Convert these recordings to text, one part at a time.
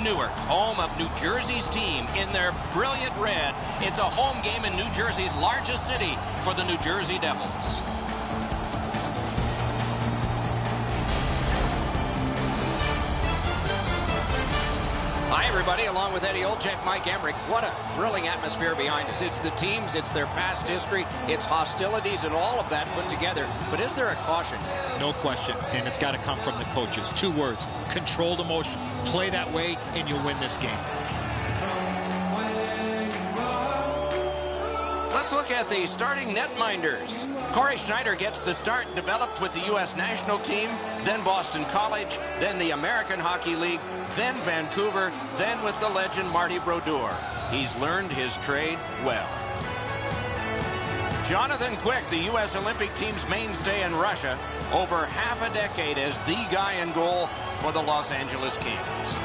Newark, home of New Jersey's team in their brilliant red. It's a home game in New Jersey's largest city for the New Jersey Devils. Hi, everybody. Along with Eddie Olczyk, Mike Emmerich. What a thrilling atmosphere behind us. It's the teams, it's their past history, it's hostilities, and all of that put together. But is there a caution? No question, and it's got to come from the coaches. 2 words, controlled emotion. Play that way, and you'll win this game. Let's look at the starting netminders. Corey Schneider gets the start, developed with the U.S. national team, then Boston College, then the American Hockey League, then Vancouver, then with the legend Marty Brodeur. He's learned his trade well. Jonathan Quick, the U.S. Olympic team's mainstay in Russia, over half a decade as the guy in goal for the Los Angeles Kings.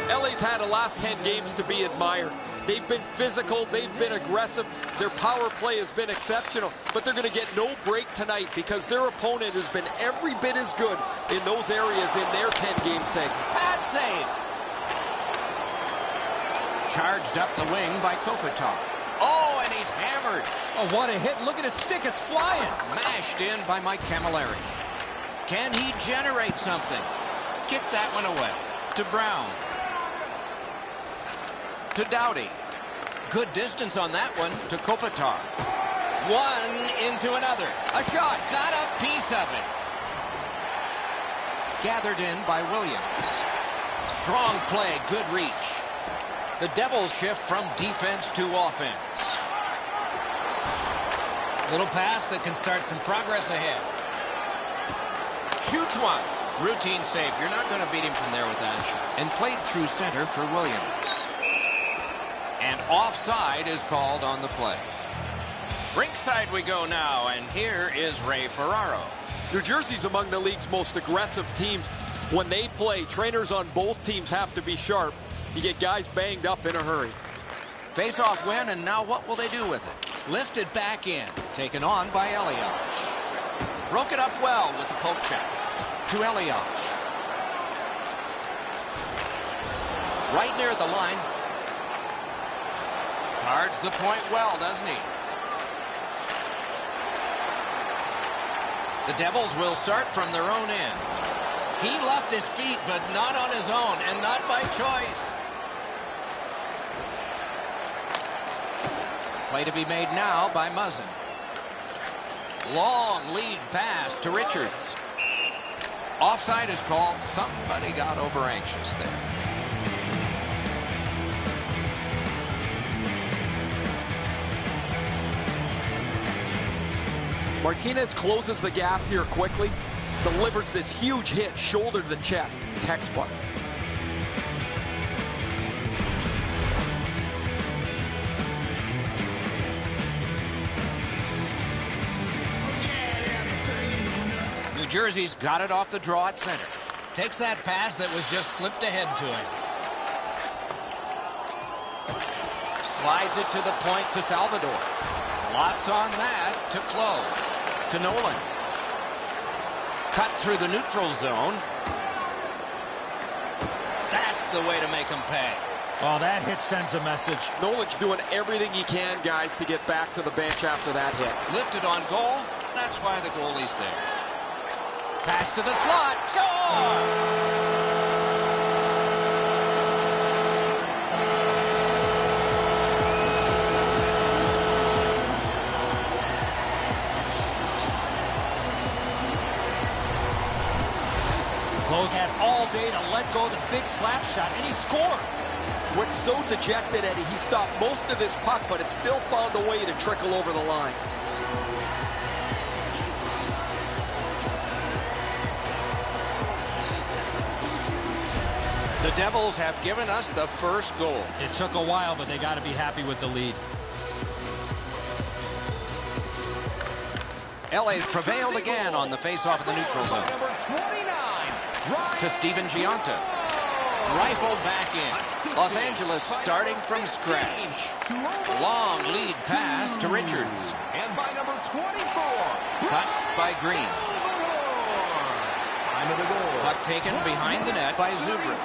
LA's had the last 10 games to be admired. They've been physical, they've been aggressive, their power play has been exceptional, but they're going to get no break tonight because their opponent has been every bit as good in those areas in their 10-game segment. Pad save! Charged up the wing by Kopitar. Oh, and he's hammered. Oh, what a hit. Look at his stick, it's flying. Mashed in by Mike Camilleri. Can he generate something? Kick that one away to Brown. To Doughty. Good distance on that one to Kopitar. One into another. A shot. Got a piece of it. Gathered in by Williams. Strong play. Good reach. The Devils shift from defense to offense. Little pass that can start some progress ahead. Shoots one. Routine save. You're not going to beat him from there with that shot. And played through center for Williams. And offside is called on the play. Rinkside we go now, and here is Ray Ferraro. New Jersey's among the league's most aggressive teams. When they play, trainers on both teams have to be sharp. You get guys banged up in a hurry. Face-off win, and now what will they do with it? Lifted back in, taken on by Elias. Broke it up well with the poke check. To Elias. Right near the line. Guards the point well, doesn't he? The Devils will start from their own end. He left his feet, but not on his own, and not by choice. Play to be made now by Muzzin. Long lead pass to Richards. Offside is called. Somebody got over anxious there. Martinez closes the gap here quickly, delivers this huge hit, shoulder to the chest, textbook. New Jersey's got it off the draw at center. Takes that pass that was just slipped ahead to him. Slides it to the point to Salvador. Lots on that to Close. To Nolan. Cut through the neutral zone. That's the way to make him pay. Oh, that hit sends a message. Nolan's doing everything he can, guys, to get back to the bench after that hit. Lifted on goal. That's why the goalie's there. Pass to the slot. Score! Close had all day to let go of the big slap shot, and he scored. What's so dejected, Eddie, he stopped most of this puck, but it still found a way to trickle over the line. The Devils have given us the first goal. It took a while, but they got to be happy with the lead. LA's prevailed again on the face-off of the neutral zone. To Steven Giunta. Rifled back in. Los Angeles starting from scratch. Long lead pass to Richards. And by number 24. Cut by Green. Puck taken behind the net by Zubris.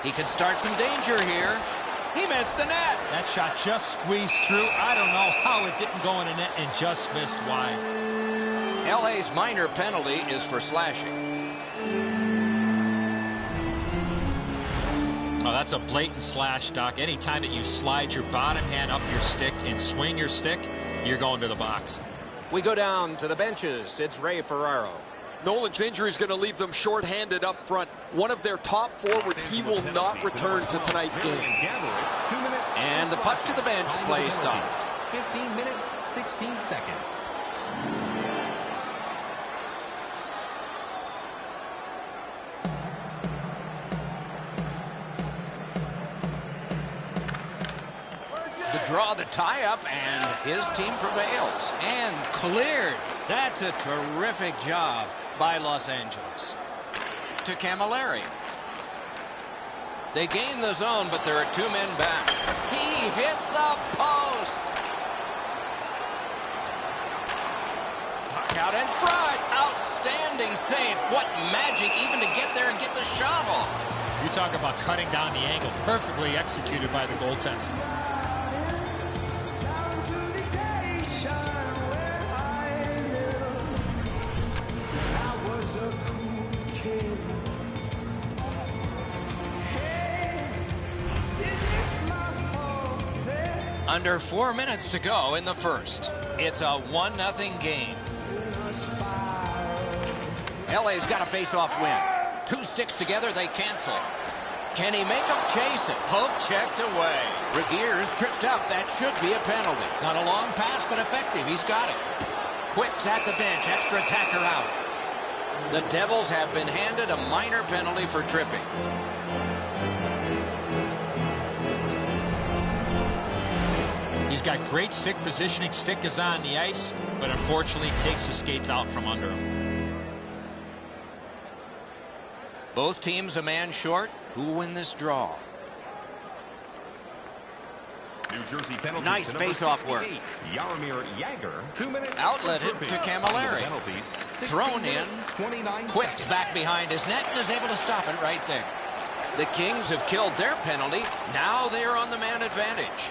He can start some danger here. He missed the net. That shot just squeezed through. I don't know how it didn't go in the net and just missed wide. LA's minor penalty is for slashing. Oh, that's a blatant slash, Doc. Anytime that you slide your bottom hand up your stick and swing your stick, you're going to the box. We go down to the benches. It's Ray Ferraro. Nolan's injury is going to leave them short-handed up front. One of their top forwards, he will not return to tonight's game. And the puck to the bench, play stopped. 15 minutes, 16 seconds. Draw the tie-up, and his team prevails. And cleared. That's a terrific job by Los Angeles. To Camilleri. They gain the zone, but there are two men back. He hit the post. Puck out in front. Outstanding save. What magic even to get there and get the shot off. You talk about cutting down the angle. Perfectly executed by the goaltender. Under 4 minutes to go in the first. It's a 1-0 game. LA's got a face-off win. Two sticks together, they cancel. Can he make them chase it? Poke checked away. Regeer's tripped up. That should be a penalty. Not a long pass, but effective. He's got it. Quick's at the bench. Extra attacker out. The Devils have been handed a minor penalty for tripping. He's got great stick positioning. Stick is on the ice, but unfortunately takes the skates out from under him. Both teams a man short. Who will win this draw? New Jersey penalty. Nice face-off work. Jaromir Jagr. 2 minutes. Outletted to Camilleri. Thrown in. Quick's back behind his net and is able to stop it right there. The Kings have killed their penalty. Now they are on the man advantage.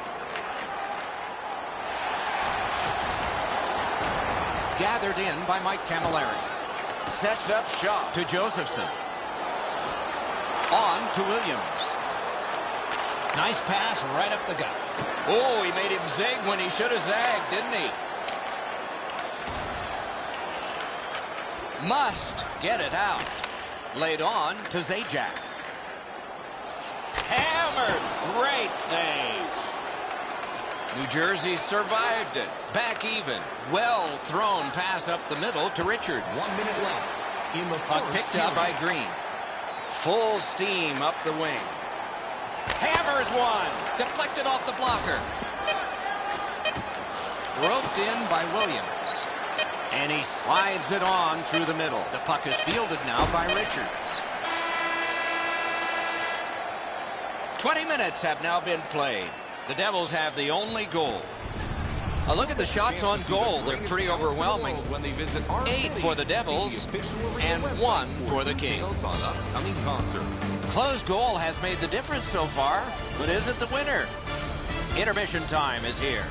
Gathered in by Mike Camilleri. Sets up shot to Josephson. On to Williams. Nice pass right up the gut. Oh, he made him zig when he should have zagged, didn't he? Must get it out. Laid on to Zajac. Hammered. Great save. New Jersey survived it. Back even. Well thrown pass up the middle to Richards. 1 minute left in the Puck picked up by Green. Full steam up the wing. Hammers one. Deflected off the blocker. Roped in by Williams. And he slides it on through the middle. The puck is fielded now by Richards. 20 minutes have now been played. The Devils have the only goal. A look at the shots on goal. They're pretty overwhelming. 8 for the Devils and 1 for the Kings. Close goal has made the difference so far, but is it the winner? Intermission time is here.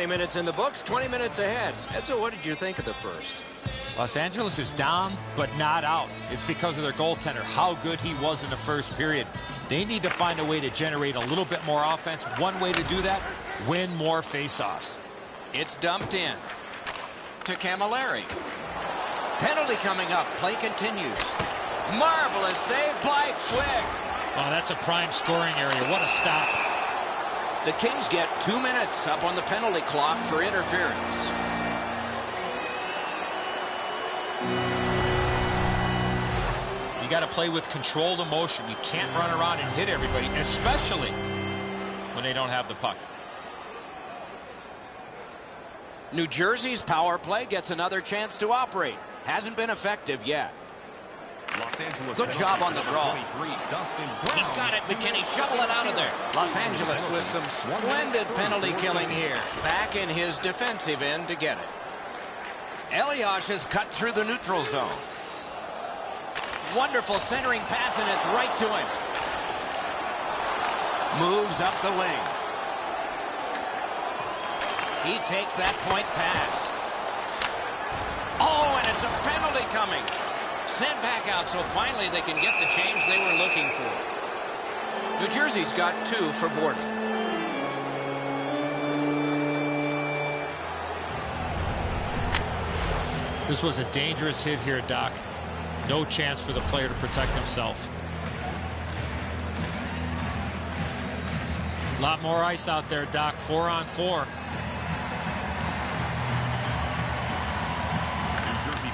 Minutes in the books, 20 minutes ahead. Edzo, what did you think of the first? Los Angeles is down, but not out. It's because of their goaltender, how good he was in the first period. They need to find a way to generate a little bit more offense. One way to do that, win more faceoffs. It's dumped in to Camilleri. Penalty coming up. Play continues. Marvelous save by Quick. Oh, that's a prime scoring area. What a stop. The Kings get 2 minutes up on the penalty clock for interference. You got to play with controlled emotion. You can't run around and hit everybody, especially when they don't have the puck. New Jersey's power play gets another chance to operate. Hasn't been effective yet. Los Angeles Good job on the draw. 23, Dustin Brown. He's got it. McKinney shovel it out of there. Los Angeles with some splendid penalty killing here. Back in his defensive end to get it. WSH has cut through the neutral zone. Wonderful centering pass, and it's right to him. Moves up the wing. He takes that point pass. Oh, and it's a penalty coming. Sent back out, so finally they can get the change they were looking for. New Jersey's got 2 for boarding. This was a dangerous hit here, Doc. No chance for the player to protect himself. A lot more ice out there, Doc. 4-on-4.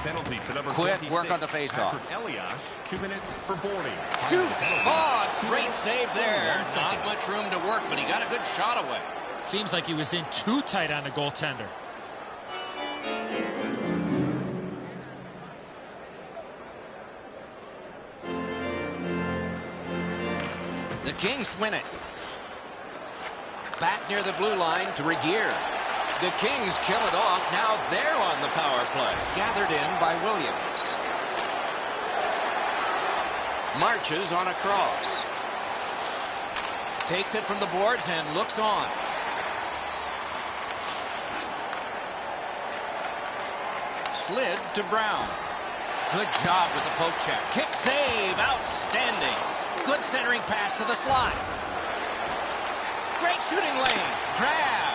Penalty to number Quick 26, work on the faceoff. WSH, 2 minutes for boarding. Shoots! Oh, great save there. Not much room to work, but he got a good shot away. Seems like he was in too tight on the goaltender. The Kings win it. Back near the blue line to Regier. The Kings kill it off. Now they're on the power play. Gathered in by Williams. Marches on a cross. Takes it from the boards and looks on. Slid to Brown. Good job with the poke check. Kick save. Outstanding. Good centering pass to the slot. Great shooting lane. Grabbed.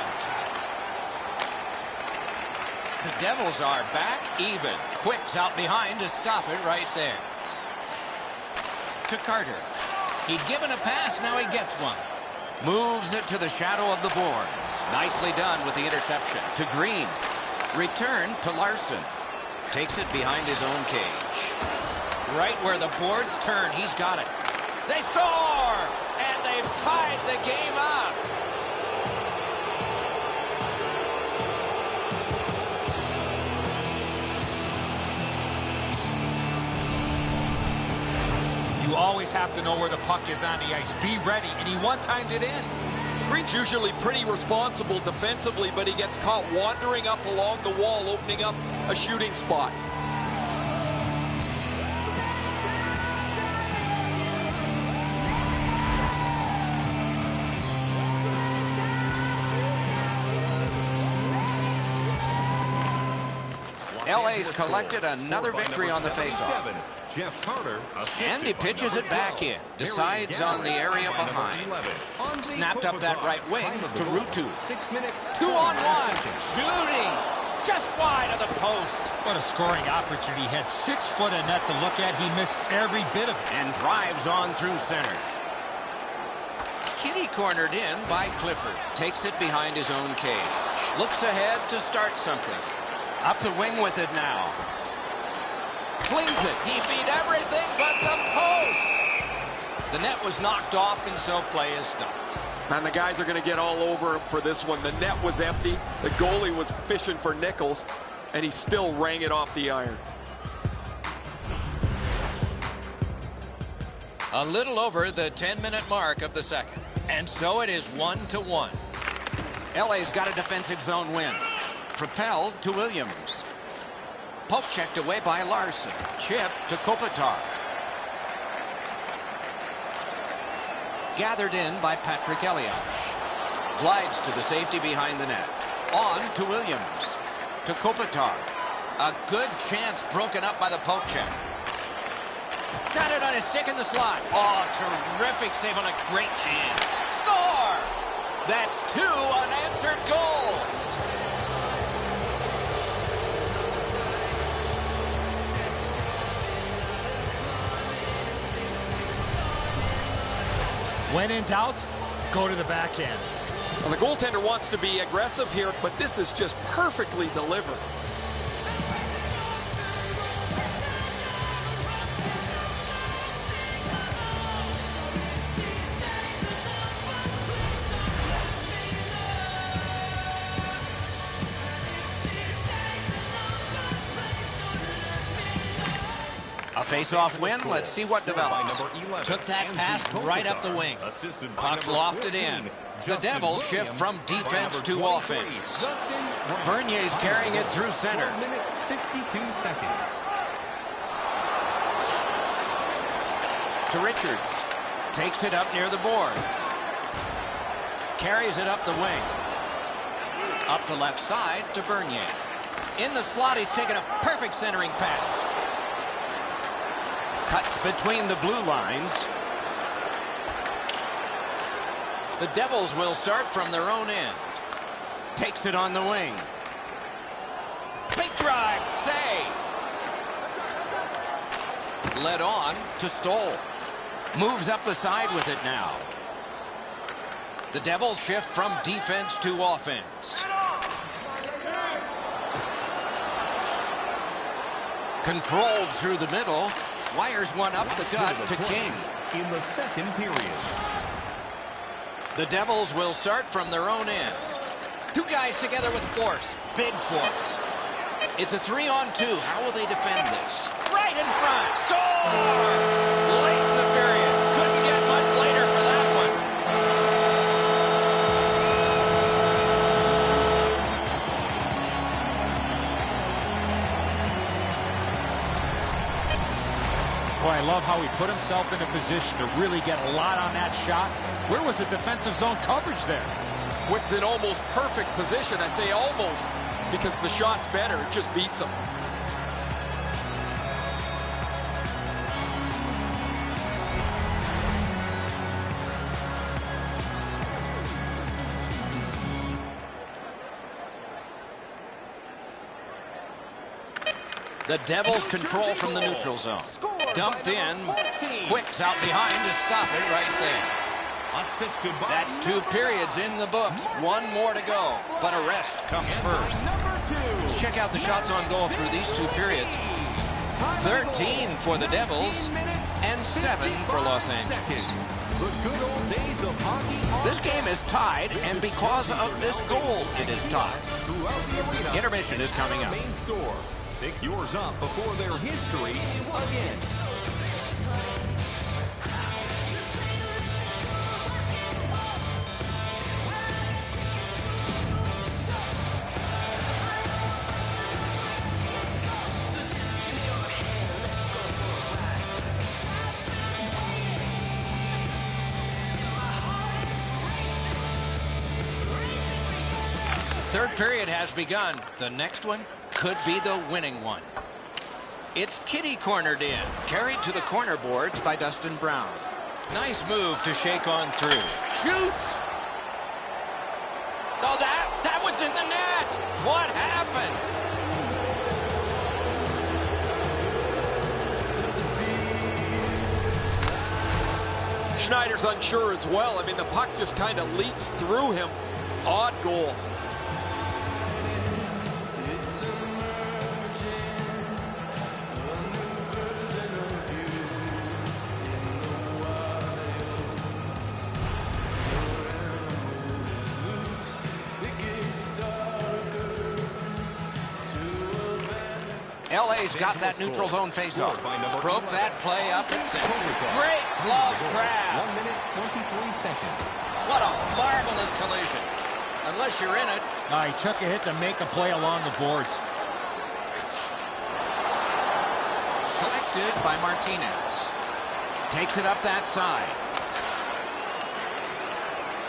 The Devils are back even. Quick's out behind to stop it right there. To Carter. He'd given a pass, now he gets one. Moves it to the shadow of the boards. Nicely done with the interception. To Green. Return to Larson. Takes it behind his own cage. Right where the boards turn, he's got it. They score! And they've tied the game up. You always have to know where the puck is on the ice. Be ready, and he one-timed it in. Green's usually pretty responsible defensively, but he gets caught wandering up along the wall, opening up a shooting spot. LA's collected another victory on the faceoff. Jeff Carter, And he pitches it back in. Decides on the area behind. Snapped up that right wing to Ruutu. 6 minutes. 2-on-1. Shooting. Just wide of the post. What a scoring opportunity. He had 6 foot of net to look at. He missed every bit of it. And drives on through center. Kitty cornered in by Clifford. Takes it behind his own cage. Looks ahead to start something. Up the wing with it now. Flings it. He beat everything but the post. The net was knocked off, and so play is stopped. And the guys are going to get all over him for this one. The net was empty. The goalie was fishing for nickels, and he still rang it off the iron. A little over the 10-minute mark of the second. And so it is 1-1. LA's got a defensive zone win. Propelled to Williams. Poke checked away by Larson. Chip to Kopitar. Gathered in by Patrick WSH. Glides to the safety behind the net. On to Williams. To Kopitar. A good chance broken up by the poke check. Got it on his stick in the slot. Oh, terrific save on a great chance. Score! That's 2 unanswered goals. When in doubt, go to the backhand. Well, the goaltender wants to be aggressive here, but this is just perfectly delivered. A face-off win. Let's see what develops. Took that pass right up the wing. Puck lofted in. The Devils shift from defense to offense. Bernier's carrying it through center. 4 minutes, 52 seconds. To Richards. Takes it up near the boards. Carries it up the wing. Up the left side to Bernier. In the slot, he's taken a perfect centering pass. Cuts between the blue lines. The Devils will start from their own end. Takes it on the wing. Big drive. Save. Led on to Stoll. Moves up the side with it now. The Devils shift from defense to offense. Controlled through the middle. Wires one up the gut to King. In the second period. The Devils will start from their own end. Two guys together with force. Big force. It's a 3-on-2. How will they defend this? Right in front. Score! Late in the period. Couldn't get much later for that one. Boy, I love how he put himself in a position to really get a lot on that shot. Where was the defensive zone coverage there? It's an almost perfect position. I say almost because the shot's better. It just beats him. The Devils control from the neutral zone. Dumped in. Quick's out behind to stop it right there. That's 2 periods in the books. 1 more to go, but a rest comes first. Let's check out the shots on goal through these 2 periods. 13 for the Devils and 7 for Los Angeles. This game is tied, and because of this goal, it is tied. Intermission is coming up. Pick yours up before their history again. Third period has begun. The next one could be the winning one. It's Kitty cornered in. Carried to the corner boards by Dustin Brown. Nice move to shake on through. Shoots! Oh, that was in the net! What happened? Schneider's unsure as well. I mean, the puck just kind of leaks through him. Odd goal. LA's got that neutral zone faceoff. Broke that play up at center. Great glove grab. 1 minute, 23 seconds. What a marvelous collision. Unless you're in it. He took a hit to make a play along the boards. Collected by Martinez. Takes it up that side.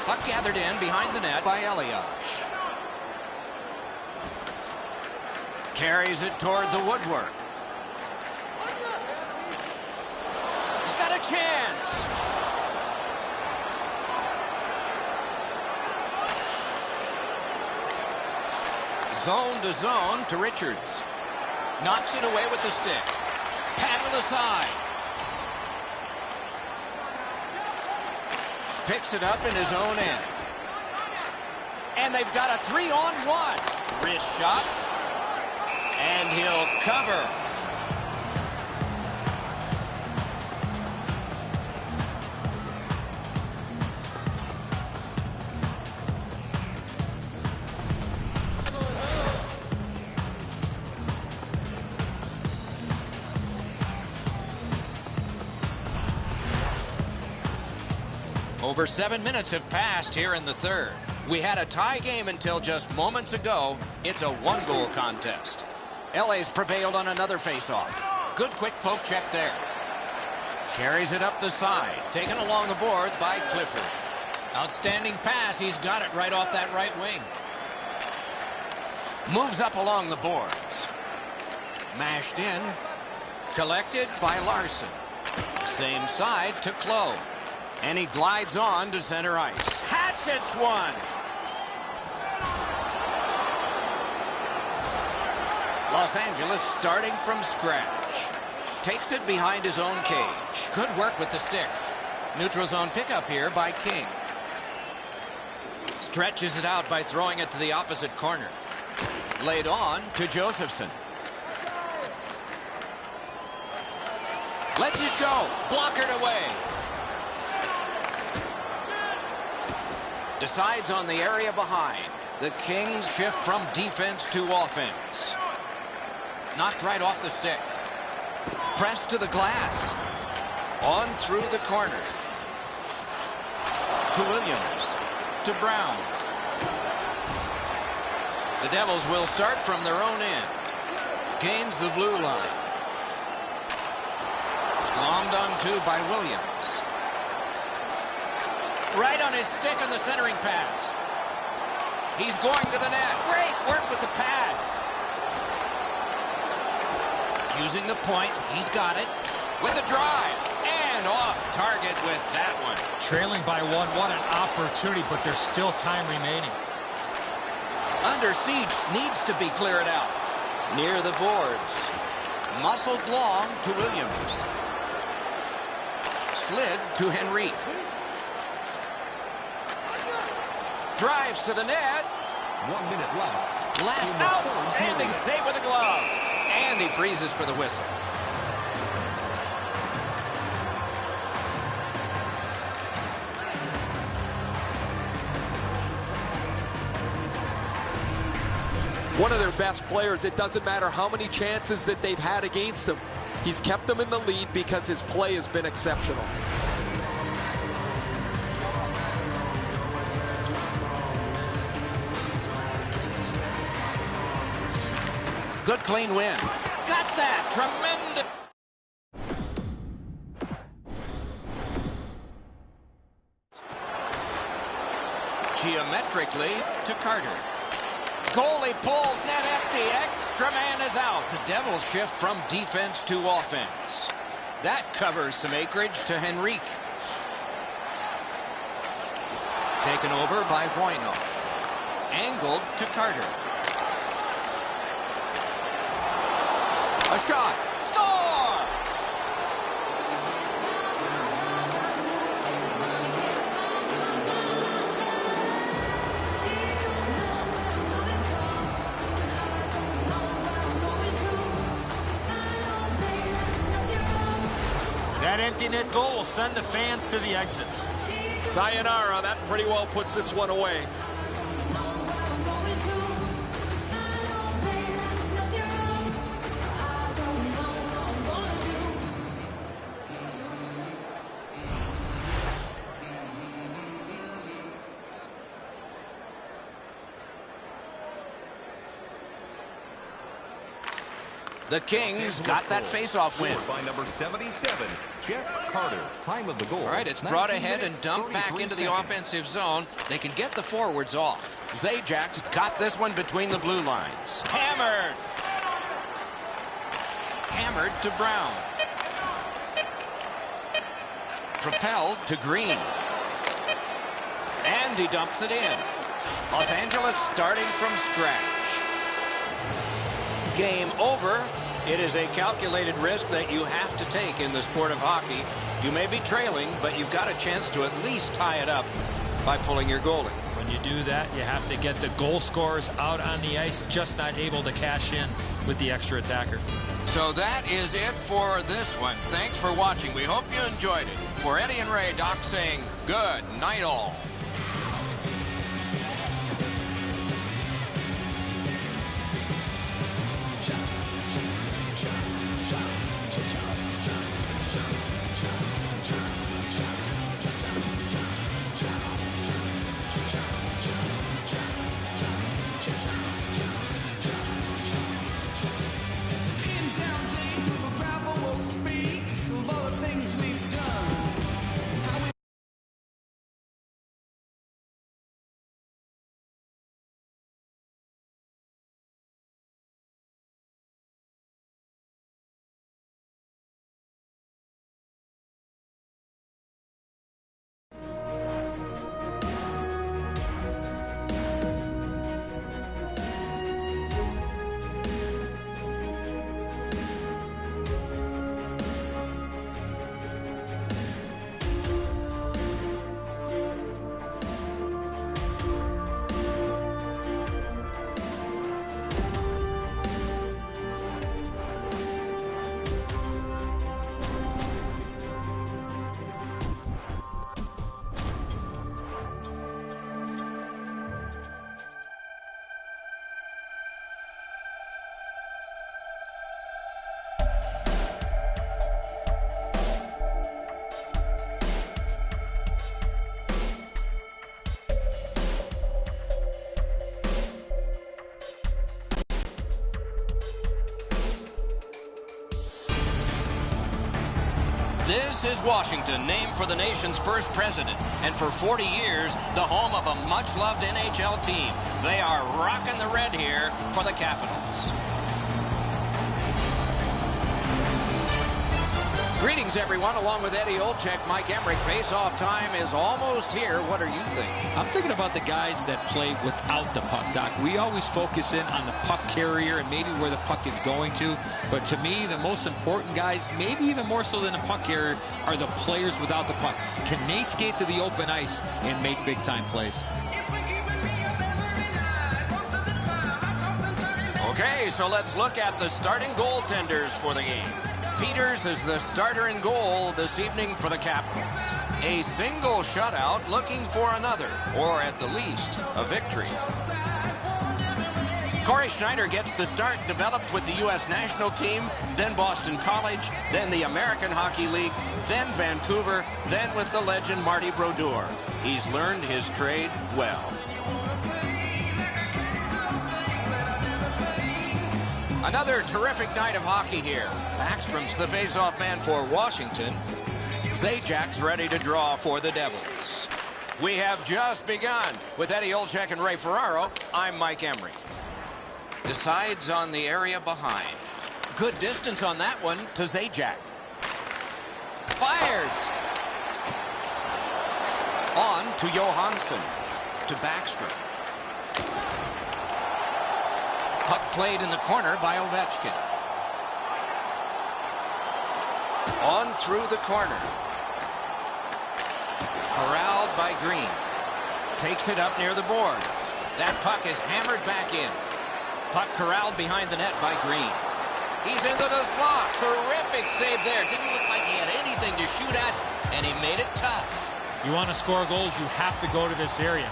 Puck gathered in behind the net by Elias. Carries it toward the woodwork. He's got a chance. Zone to zone to Richards. Knocks it away with the stick. Paddle aside. Picks it up in his own end. And they've got a 3-on-1. Wrist shot. And he'll cover. Over 7 minutes have passed here in the third. We had a tie game until just moments ago. It's a one-goal contest. LA's prevailed on another face-off. Good quick poke check there. Carries it up the side. Taken along the boards by Clifford. Outstanding pass. He's got it right off that right wing. Moves up along the boards. Mashed in. Collected by Larson. Same side to Clough. And he glides on to center ice. Hatchets one. Los Angeles starting from scratch. Takes it behind his own cage. Good work with the stick. Neutral zone pickup here by King. Stretches it out by throwing it to the opposite corner. Laid on to Josephson. Lets it go. Blockered away. Decides on the area behind. The Kings shift from defense to offense. Knocked right off the stick. Pressed to the glass. On through the corner. To Williams. To Brown. The Devils will start from their own end. Gains the blue line. Glommed on to by Williams. Right on his stick on the centering pass. He's going to the net. Great work with the pad. Using the point. He's got it. With a drive. And off target with that one. Trailing by one. What an opportunity, but there's still time remaining. Under siege. Needs to be cleared out. Near the boards. Muscled long to Williams. Slid to Henrique. Drives to the net. 1 minute left. Last outstanding save with a glove. And he freezes for the whistle. One of their best players. It doesn't matter how many chances that they've had against him. He's kept them in the lead because his play has been exceptional. Good clean win. Got that. Tremendous. Geometrically to Carter. Goalie pulled, net empty. Extra man is out. The Devils shift from defense to offense. That covers some acreage to Henrique. Taken over by Voynov. Angled to Carter. A shot. Score! That empty net goal will send the fans to the exits. Sayonara. That pretty well puts this one away. The Kings got that face-off win. By number 77, Jeff Carter. Time of the goal. All right, it's brought ahead and dumped back into the offensive zone. They can get the forwards off. Zajac got this one between the blue lines. Hammered. Hammered to Brown. Propelled to Green. And he dumps it in. Los Angeles starting from scratch. Game over. It is a calculated risk that you have to take in the sport of hockey. You may be trailing, but you've got a chance to at least tie it up by pulling your goalie. When you do that, you have to get the goal scorers out on the ice, just not able to cash in with the extra attacker. So that is it for this one. Thanks for watching. We hope you enjoyed it. For Eddie and Ray, Doc saying good night all. This is Washington, named for the nation's first president, and for 40 years, the home of a much-loved NHL team. They are rocking the red here for the Capitals. Greetings, everyone. Along with Eddie Olczyk, Mike Emmerich. Face-off time is almost here. What are you thinking? I'm thinking about the guys that play without the puck, Doc. We always focus in on the puck carrier and maybe where the puck is going to. But to me, the most important guys, maybe even more so than the puck carrier, are the players without the puck. Can they skate to the open ice and make big-time plays? Okay, so let's look at the starting goaltenders for the game. Peters is the starter in goal this evening for the Capitals. A single shutout, looking for another, or at the least, a victory. Corey Schneider gets the start, developed with the U.S. national team, then Boston College, then the American Hockey League, then Vancouver, then with the legend Marty Brodeur. He's learned his trade well. Another terrific night of hockey here. Backstrom's the face-off man for Washington. Zajak's ready to draw for the Devils. We have just begun. With Eddie Olczyk and Ray Ferraro, I'm Mike Emmerich. Decides on the area behind. Good distance on that one to Zajac. Fires. On to Johansson. To Backstrom. Puck played in the corner by Ovechkin. On through the corner. Corralled by Green. Takes it up near the boards. That puck is hammered back in. Puck corralled behind the net by Green. He's into the slot. Terrific save there. Didn't look like he had anything to shoot at, and he made it tough. You want to score goals, you have to go to this area.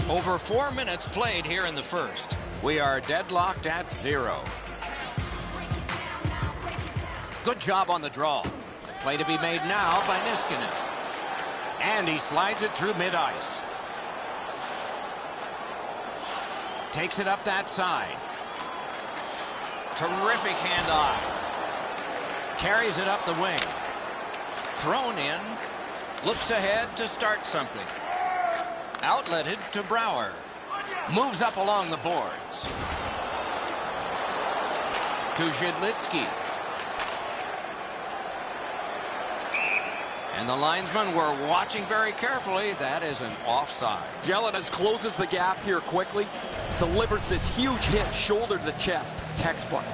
Over 4 minutes played here in the first. We are deadlocked at 0. Good job on the draw. Play to be made now by Niskanen. And he slides it through mid-ice. Takes it up that side. Terrific hand-eye. Carries it up the wing. Thrown in. Looks ahead to start something. Outletted to Brouwer. Moves up along the boards. To Zhidlitsky. And the linesmen were watching very carefully. That is an offside. Jelinas closes the gap here quickly. Delivers this huge hit, shoulder to the chest. Textbook.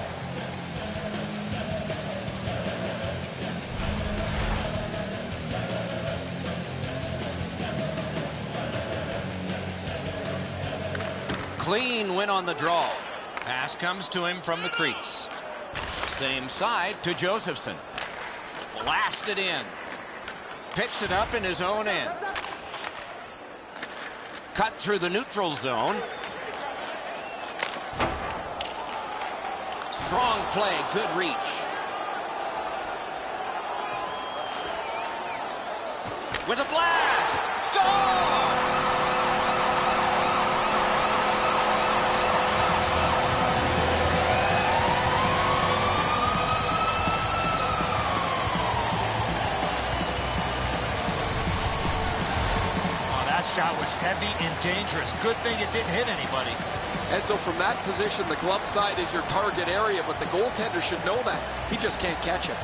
Clean win on the draw. Pass comes to him from the crease. Same side to Josephson. Blasted in. Picks it up in his own end. Cut through the neutral zone. Strong play, good reach. With a blast! Score! Shot was heavy and dangerous. Good thing it didn't hit anybody. And so from that position, the glove side is your target area, but the goaltender should know that. He just can't catch it.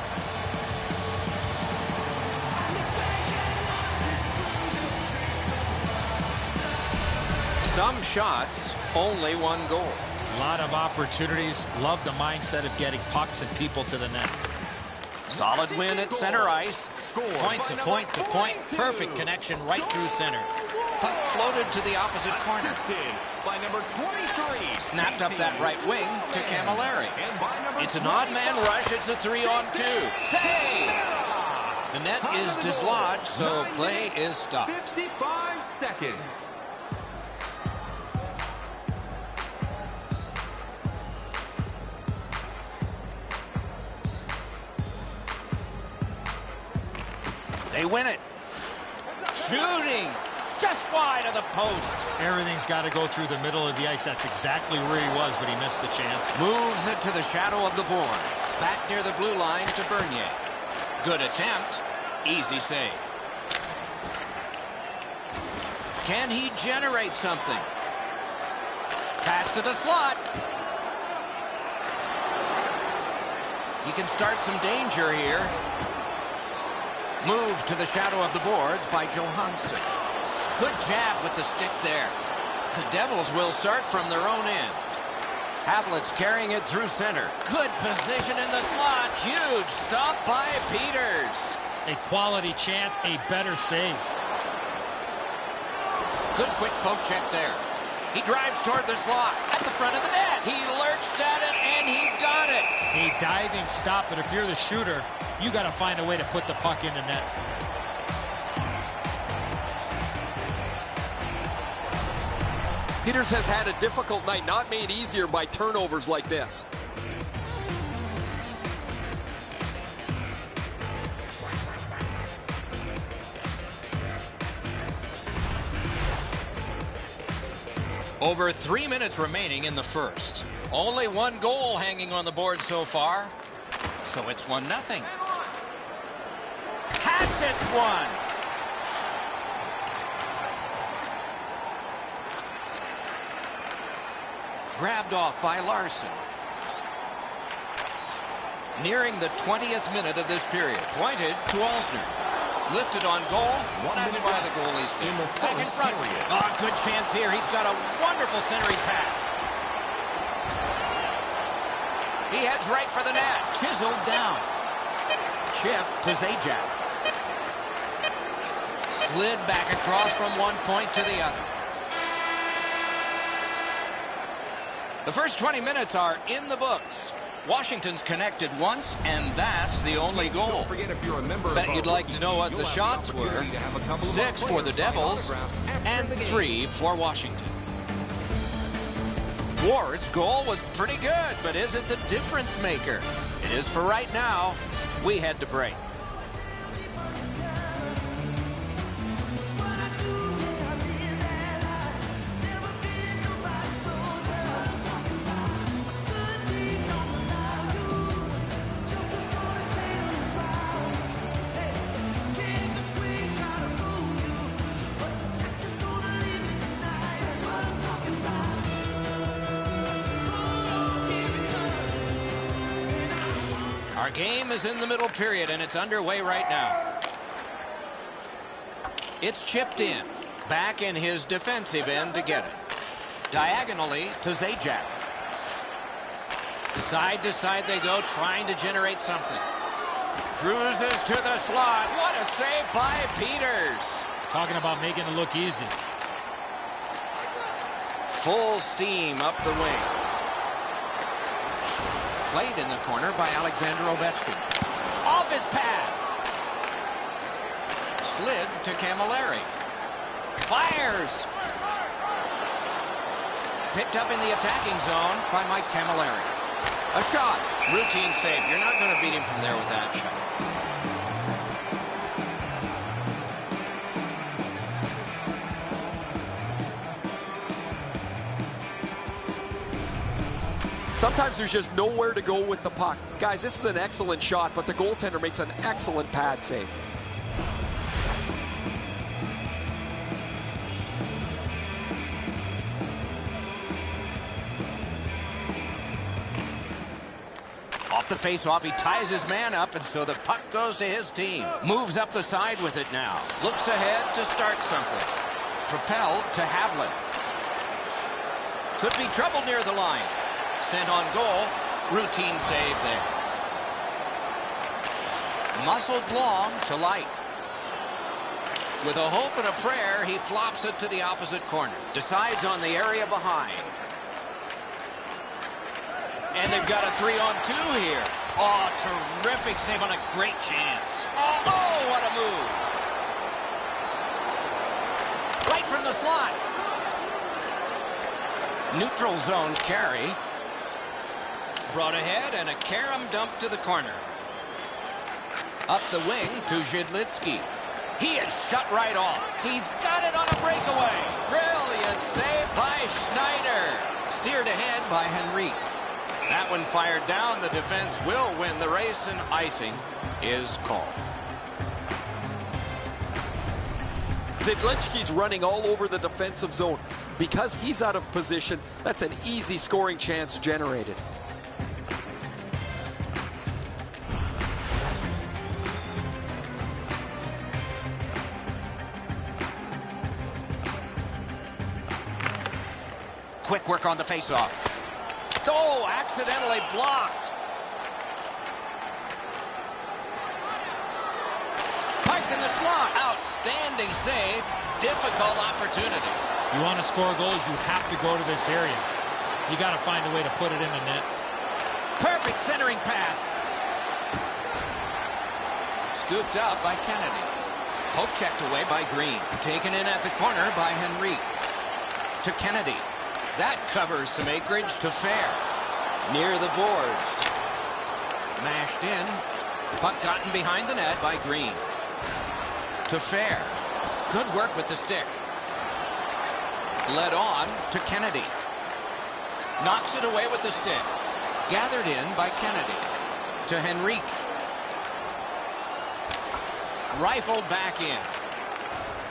Some shots, only one goal. A lot of opportunities. Love the mindset of getting pucks and people to the net. Solid win at center ice. Point to point to point. Perfect connection right through center. Puck floated to the opposite corner. By number 23. Snapped up that right wing to Camilleri. It's an odd man rush. It's a 3-on-2. Save! The net is dislodged, so play is stopped. 55 seconds. They win it. Shooting. just wide of the post. Everything's got to go through the middle of the ice. That's exactly where he was, but he missed the chance. Moves it to the shadow of the boards. Back near the blue line to Bernier. Good attempt. Easy save. Can he generate something? Pass to the slot. He can start some danger here. Move to the shadow of the boards by Johansson. Good jab with the stick there. The Devils will start from their own end. Havlet's carrying it through center. Good position in the slot. Huge stop by Peters. A quality chance, a better save. Good quick poke check there. He drives toward the slot at the front of the net. He lurched at it and he got it. A diving stop, but if you're the shooter, you got to find a way to put the puck in the net. Peters has had a difficult night, not made easier by turnovers like this. Over 3 minutes remaining in the first. Only one goal hanging on the board so far. So it's 1-0. Hatchet's one. Grabbed off by Larson. Nearing the 20th minute of this period. Pointed to Alsner. Lifted on goal. That's why the goalie's there. Back in front. Oh, good chance here. He's got a wonderful centering pass. He heads right for the net. Chiseled down. Chip to Zajac. Slid back across from one point to the other. The first 20 minutes are in the books. Washington's connected once, and that's the only goal. Bet you'd like to know what the shots were. 6 for the Devils and 3 for Washington. Ward's goal was pretty good, but is it the difference maker? It is for right now. We head to break. Our game is in the middle period, and it's underway right now. It's chipped in. Back in his defensive end to get it. Diagonally to Zajac. Side to side they go, trying to generate something. Cruises to the slot. What a save by Peters. Talking about making it look easy. Full steam up the wing. Played in the corner by Alexander Ovechkin. Off his pad. Slid to Camilleri. Fires. Picked up in the attacking zone by Mike Camilleri. A shot. Routine save. You're not going to beat him from there with that shot. Sometimes there's just nowhere to go with the puck. Guys, this is an excellent shot, but the goaltender makes an excellent pad save. Off the face-off, he ties his man up, and so the puck goes to his team. Moves up the side with it now. Looks ahead to start something. Propelled to Havlet. Could be trouble near the line. Sent on goal. Routine save there. Muscled long to Light. With a hope and a prayer, he flops it to the opposite corner. Decides on the area behind. And they've got a 3-on-2 here. Oh, terrific save on a great chance. Oh, what a move. Right from the slot. Neutral zone carry. Brought ahead and a carom dump to the corner. Up the wing to Zhidlitsky. He is shut right off. He's got it on a breakaway. Brilliant save by Schneider. Steered ahead by Henrique. That one fired down. The defense will win the race, and icing is called. Zidlinsky's running all over the defensive zone. Because he's out of position, that's an easy scoring chance generated. Quick work on the faceoff. Oh, accidentally blocked. Parked in the slot. Outstanding save. Difficult opportunity. You want to score goals, you have to go to this area. You got to find a way to put it in the net. Perfect centering pass. Scooped up by Kennedy. Poke checked away by Green. Taken in at the corner by Henrique. To Kennedy. That covers some acreage to Fair. Near the boards. Mashed in. Puck gotten behind the net by Green. To Fair. Good work with the stick. Led on to Kennedy. Knocks it away with the stick. Gathered in by Kennedy. To Henrique. Rifled back in.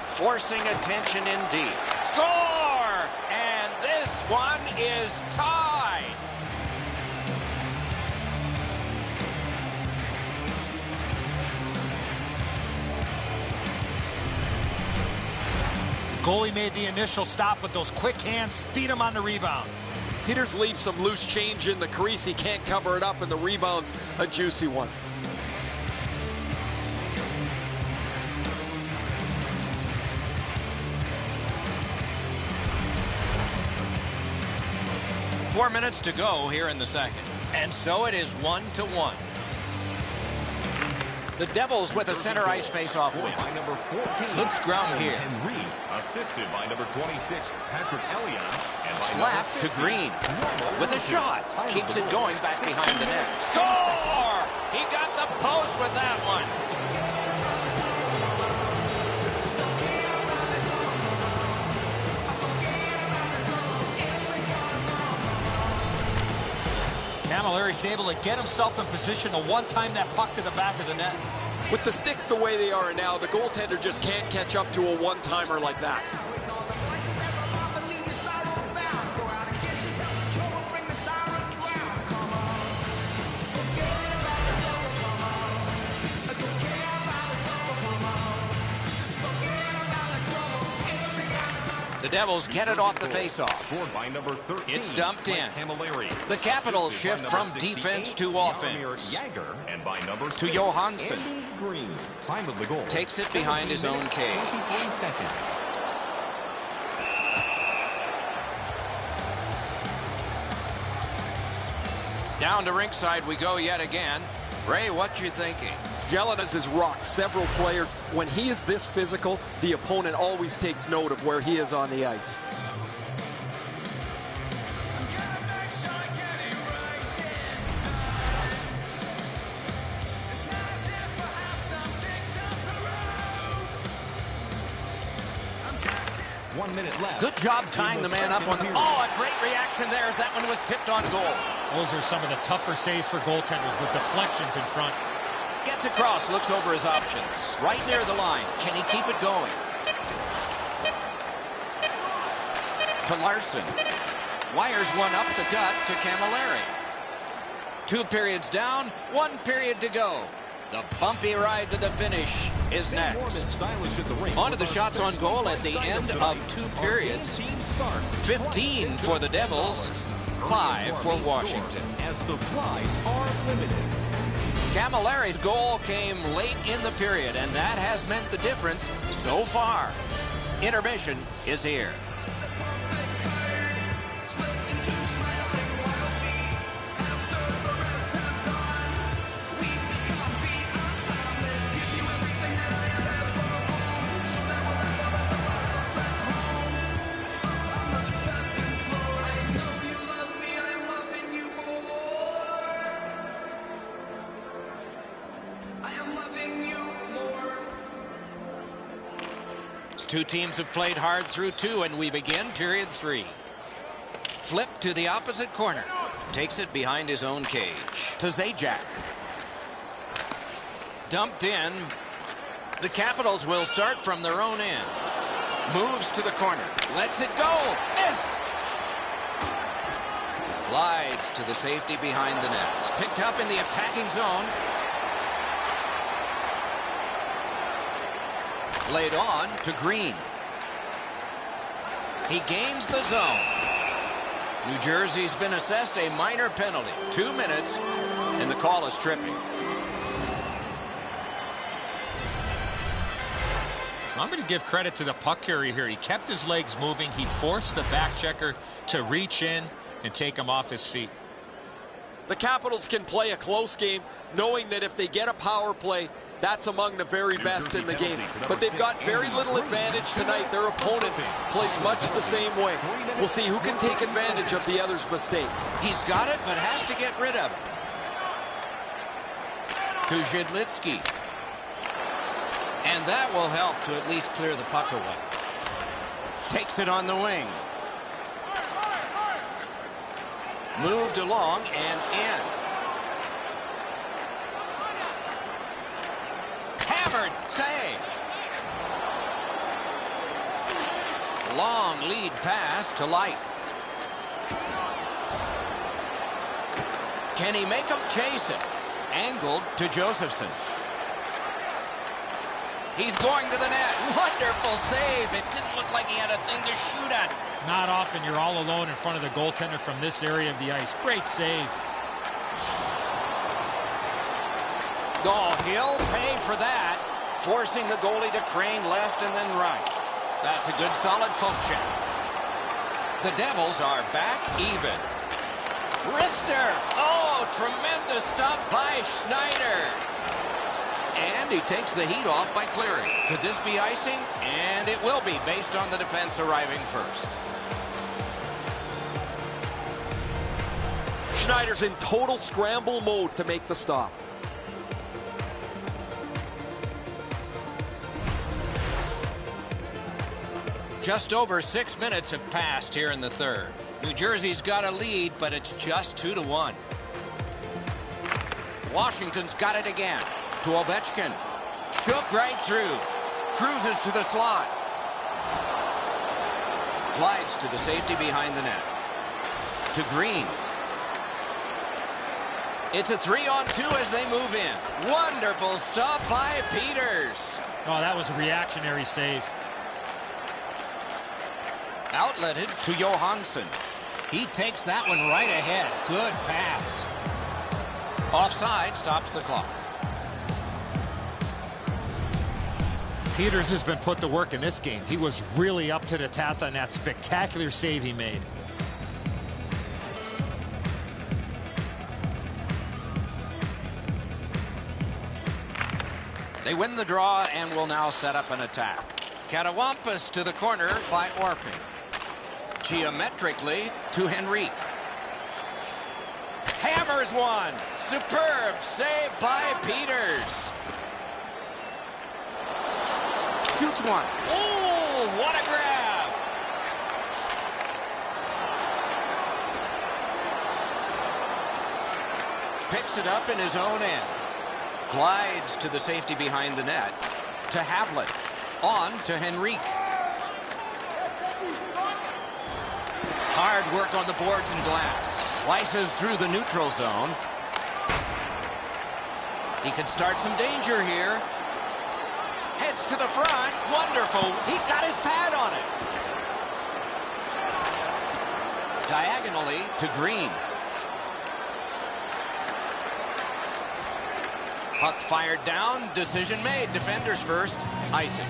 Forcing attention indeed. Score! And this one is tied. Goalie made the initial stop, but those quick hands speed him on the rebound. Peters leaves some loose change in the crease. He can't cover it up, and the rebound's a juicy one. Four minutes to go here in the second. And so it is 1-1. The Devils with a center ice face-off win. Good scrum here. Henrique, assisted by number 26, Patrick Elliott. Slap to Green. With a shot. Keeps it going back behind the net. Score! He got the post with that one. Camilleri's able to get himself in position to one-time that puck to the back of the net. With the sticks the way they are now, the goaltender just can't catch up to a one-timer like that. The Devils get it off the faceoff. It's dumped in. The Capitals shift from defense to offense. To Johansson. Takes it behind his own cage. Down to rinkside we go yet again. Ray, what you thinking? Jelinas has rocked several players. When he is this physical, the opponent always takes note of where he is on the ice. Good job tying the man up on the... Oh, a great reaction there as that one was tipped on goal. Those are some of the tougher saves for goaltenders with deflections in front. Gets across, looks over his options. Right near the line. Can he keep it going? To Larson. Wires one up the gut to Camilleri. 2 periods down, 1 period to go. The bumpy ride to the finish is next. On to the shots on goal at the end of 2 periods. 15 for the Devils, 5 for Washington. Camilleri's goal came late in the period, and that has meant the difference so far. Intermission is here. two teams have played hard through two, and we begin period 3. Flip to the opposite corner. Takes it behind his own cage. To Zajac. Dumped in. The Capitals will start from their own end. Moves to the corner. Lets it go. Missed. Glides to the safety behind the net. Picked up in the attacking zone. Laid on to Green. He gains the zone. New Jersey's been assessed a minor penalty. 2 minutes, and the call is tripping. I'm going to give credit to the puck carrier here. He kept his legs moving. He forced the back checker to reach in and take him off his feet. The Capitals can play a close game knowing that if they get a power play, that's among the very best in the game. But they've got very little advantage tonight. Their opponent plays much the same way. We'll see who can take advantage of the other's mistakes. He's got it, but has to get rid of it. To Zhidlitsky. And that will help to at least clear the puck away. Takes it on the wing. Moved along and in. Hammered save. Long lead pass to Light. Can he make him chase it? Angled to Josephson. He's going to the net. Wonderful save. It didn't look like he had a thing to shoot at. Not often you're all alone in front of the goaltender from this area of the ice. Great save. Oh, he'll pay for that. Forcing the goalie to crane left and then right. That's a good solid poke check. The Devils are back even. Wrister. Oh, tremendous stop by Schneider. And he takes the heat off by clearing. Could this be icing? And it will be based on the defense arriving first. Schneider's in total scramble mode to make the stop. Just over 6 minutes have passed here in the third. New Jersey's got a lead, but it's just 2-1. Washington's got it again. To Ovechkin. Shook right through. Cruises to the slot. Glides to the safety behind the net. To Green. It's a 3-on-2 as they move in. Wonderful stop by Peters. Oh, that was a reactionary save. Outletted to Johansson. He takes that one right ahead. Good pass. Offside stops the clock. Peters has been put to work in this game. He was really up to the task on that spectacular save he made. They win the draw and will now set up an attack. Katawampus to the corner by Orping. Geometrically to Henrique. Hammers one. Superb save by Peters. Shoots one. Oh, what a grab. Picks it up in his own end. Glides to the safety behind the net. To Havlet. On to Henrique. Hard work on the boards and glass. Slices through the neutral zone. He could start some danger here. Heads to the front. Wonderful. He got his pad on it. Diagonally to Green. Puck fired down. Decision made. Defenders first. Icing.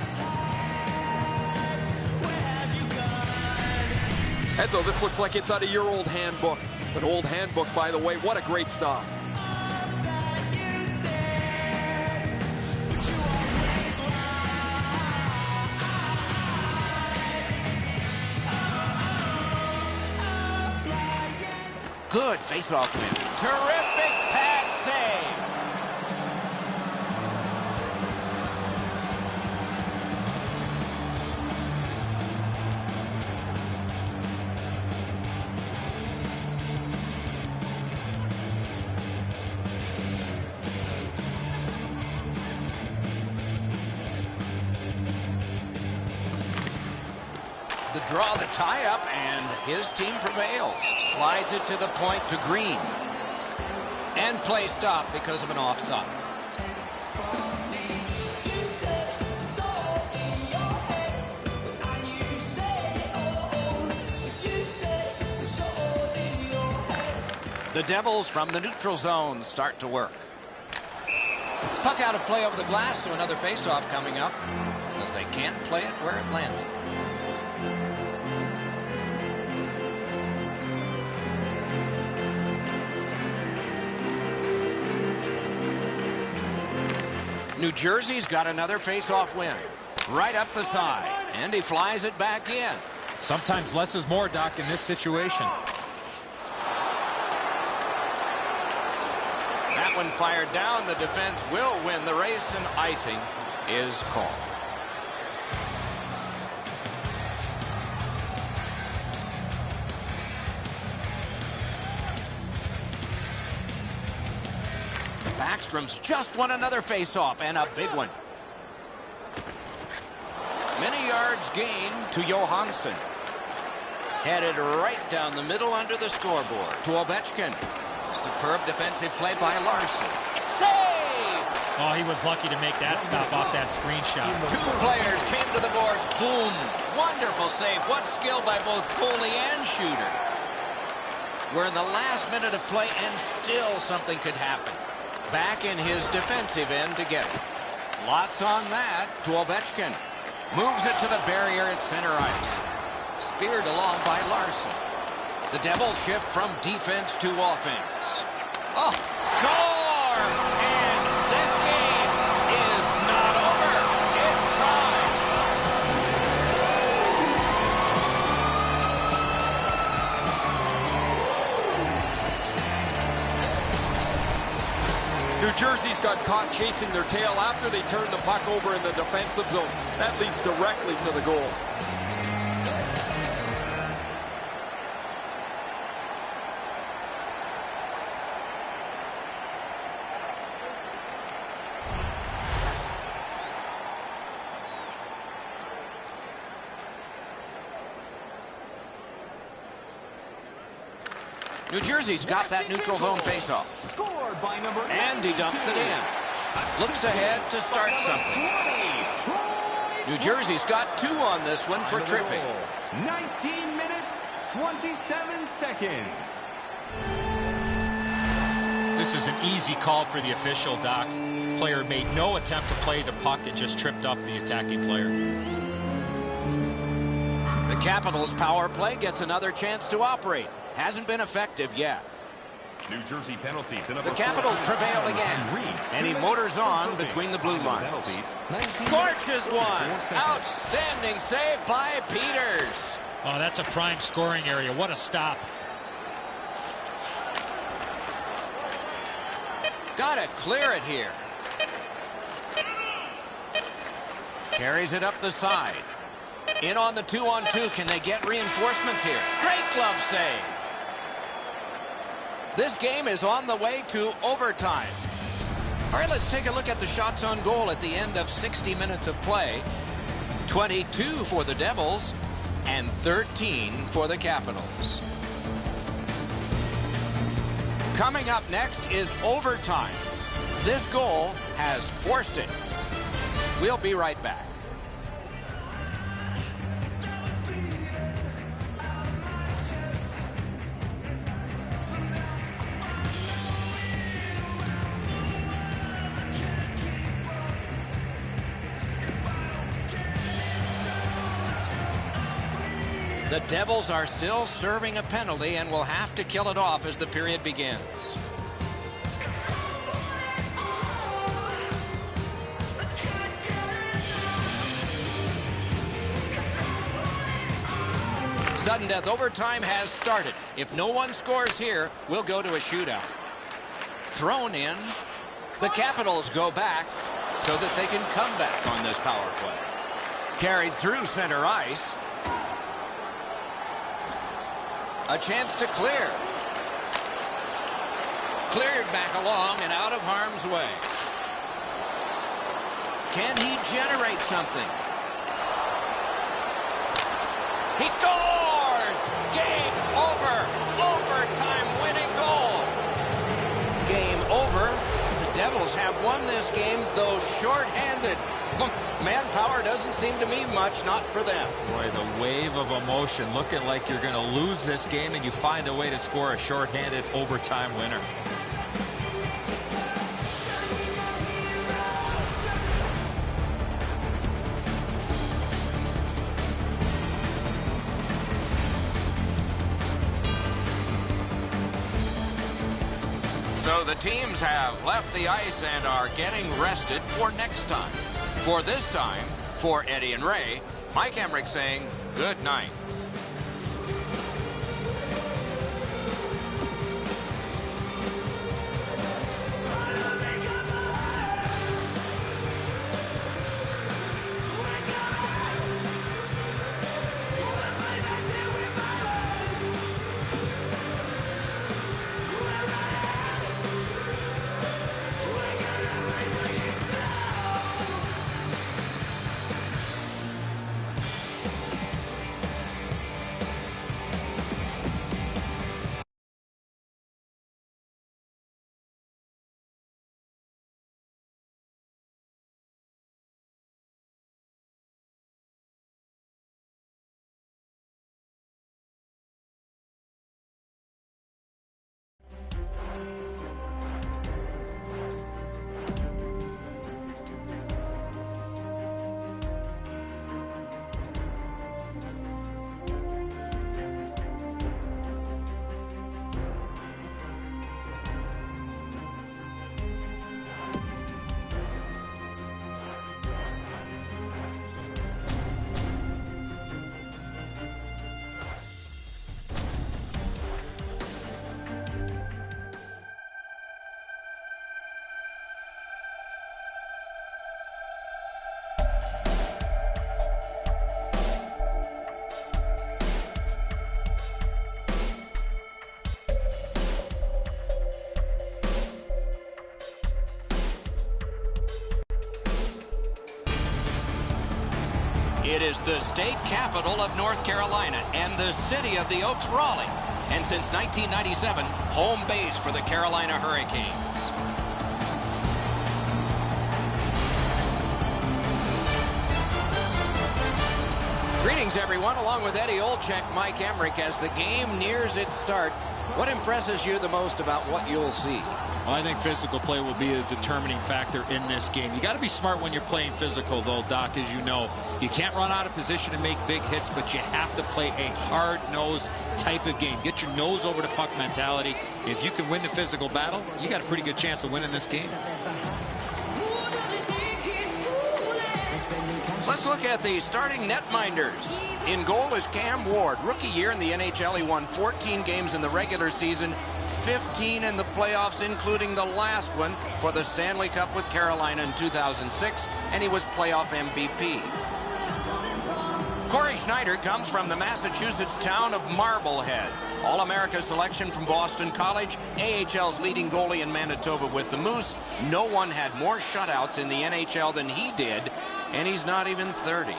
Edzo, this looks like it's out of your old handbook. It's an old handbook, by the way. What a great stop. Good face-off win. Terrific pad save. the draw, the tie-up, and his team prevails. Slides it to the point to Green. And play stopped because of an offside. The Devils from the neutral zone start to work. Puck out of play over the glass, so another face-off coming up because they can't play it where it landed. New Jersey's got another face-off win. Right up the side, and he flies it back in. Sometimes less is more, Doc, in this situation. That one fired down. The defense will win the race, and icing is called. Backstrom's just won another face-off, and a big one. Many yards gained to Johansson. Headed right down the middle under the scoreboard to Ovechkin. Superb defensive play by Larson. Save! Oh, he was lucky to make that stop off that screenshot. Two players came to the boards. Boom! Wonderful save. What skill by both goalie and shooter. We're in the last minute of play, and still something could happen. Back in his defensive end to get it. Lots on that to Ovechkin. Moves it to the barrier at center ice. Speared along by Larson. The Devils shift from defense to offense. Oh, score! And this game is not over. It's time. New Jersey's got caught chasing their tail after they turned the puck over in the defensive zone. That leads directly to the goal. New Jersey's got that neutral zone faceoff. And he dumps it in. Looks ahead to start something. New Jersey's got 2 on this one for tripping. 19 minutes, 27 seconds. This is an easy call for the official, Doc. Player made no attempt to play the puck and just tripped up the attacking player. The Capitals' power play gets another chance to operate. Hasn't been effective yet. New Jersey penalty to The Capitals prevail again. And he motors on between the blue lines. Scorches one. Outstanding save by Peters. Oh, that's a prime scoring area. What a stop. Gotta clear it here. Carries it up the side. In on the 2-on-2. Can they get reinforcements here? Great glove save. This game is on the way to overtime. All right, let's take a look at the shots on goal at the end of 60 minutes of play. 22 for the Devils and 13 for the Capitals. Coming up next is overtime. This goal has forced it. We'll be right back. The Devils are still serving a penalty and will have to kill it off as the period begins. Sudden death overtime has started. If no one scores here, we'll go to a shootout. Thrown in. The Capitals go back so that they can come back on this power play. Carried through center ice. A chance to clear. Cleared back along and out of harm's way. Can he generate something? He scores! Game over! Overtime winning goal! Game over. The Devils have won this game, though short-handed. Manpower doesn't seem to mean much, not for them. Boy, the wave of emotion, looking like you're going to lose this game, and you find a way to score a short-handed overtime winner. So the teams have left the ice and are getting rested for next time. For this time, for Eddie and Ray, Mike Emmerich saying good night. It is the state capital of North Carolina and the city of the Oaks, Raleigh. And since 1997, home base for the Carolina Hurricanes. Greetings, everyone. Along with Eddie Olczyk, Mike Emmerich, as the game nears its start. What impresses you the most about what you'll see? Well, I think physical play will be a determining factor in this game. You got to be smart when you're playing physical, though, Doc, as you know. You can't run out of position and make big hits, but you have to play a hard-nosed type of game. Get your nose over the puck mentality. If you can win the physical battle, you got a pretty good chance of winning this game. Let's look at the starting netminders. In goal is Cam Ward. Rookie year in the NHL, he won 14 games in the regular season, 15 in the playoffs, including the last one for the Stanley Cup with Carolina in 2006, and he was playoff MVP. Corey Schneider comes from the Massachusetts town of Marblehead. All-America selection from Boston College, AHL's leading goalie in Manitoba with the Moose. No one had more shutouts in the NHL than he did, and he's not even 30.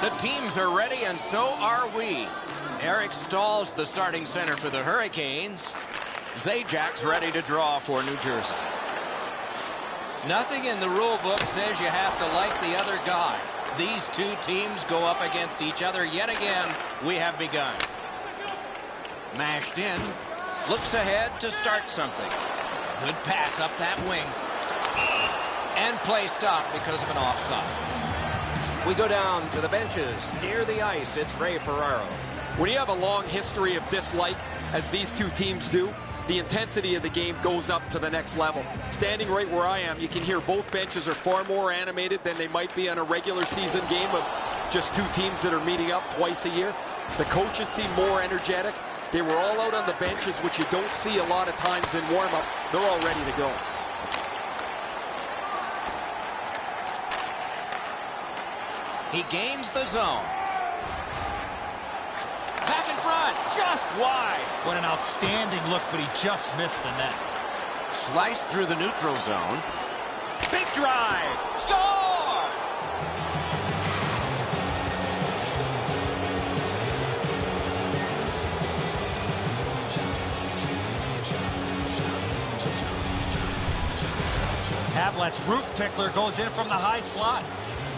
The teams are ready, and so are we. Eric Stahl's the starting center for the Hurricanes. Zajak's ready to draw for New Jersey. Nothing in the rule book says you have to like the other guy. These two teams go up against each other yet again. We have begun. Mashed in. Looks ahead to start something. Good pass up that wing. And play stopped because of an offside. We go down to the benches. Near the ice, it's Ray Ferraro. When you have a long history of dislike, as these two teams do, the intensity of the game goes up to the next level. Standing right where I am, you can hear both benches are far more animated than they might be on a regular season game of just two teams that are meeting up twice a year. The coaches seem more energetic. They were all out on the benches, which you don't see a lot of times in warm-up. They're all ready to go. He gains the zone. Back in front, just wide. What an outstanding look, but he just missed the net. Sliced through the neutral zone. Big drive. Score! Havlat's roof tickler goes in from the high slot.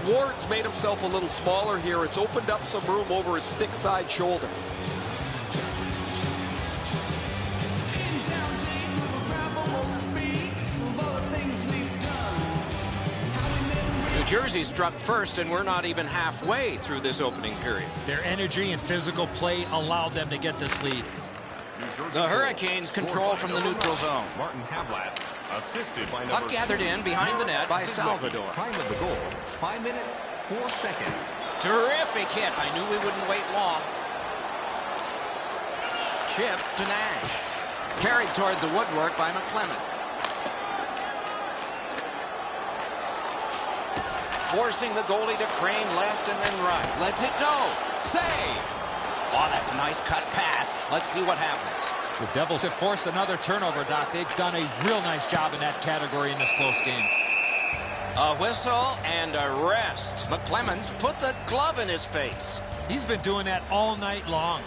Ward's made himself a little smaller here. It's opened up some room over his stick side shoulder. New Jersey struck first, and we're not even halfway through this opening period. Their energy and physical play allowed them to get this lead. The Hurricanes control from the neutral zone. Martin Havlat, assisted by Puck gathered in behind the net by Salvador. Time of the goal, 5 minutes, 4 seconds. Terrific hit. I knew we wouldn't wait long. Chip to Nash. Carried toward the woodwork by McClement. Forcing the goalie to crane left and then right. Lets it go. Save. Oh, that's a nice cut pass. Let's see what happens. The Devils have forced another turnover, Doc. They've done a real nice job in that category in this close game. A whistle and a rest. McClemens put the glove in his face. He's been doing that all night long.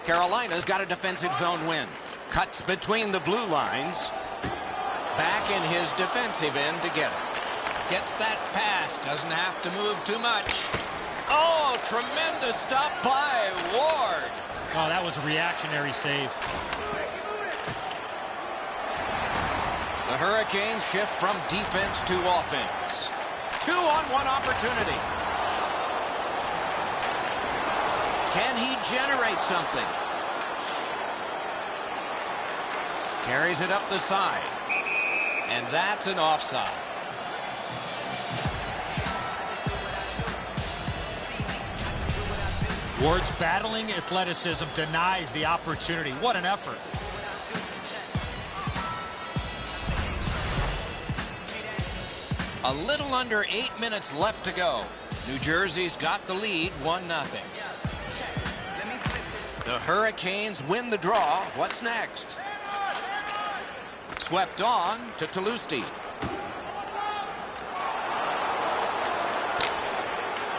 Carolina's got a defensive zone win. Cuts between the blue lines. Back in his defensive end to get it. Gets that pass. Doesn't have to move too much. Oh, tremendous stop by Ward. Oh, that was a reactionary save. The Hurricanes shift from defense to offense. 2-on-1 opportunity. Can he generate something? Carries it up the side. And that's an offside. Ward's battling athleticism denies the opportunity. What an effort. A little under 8 minutes left to go. New Jersey's got the lead, 1-0. The Hurricanes win the draw. What's next? Swept on to Toulouse.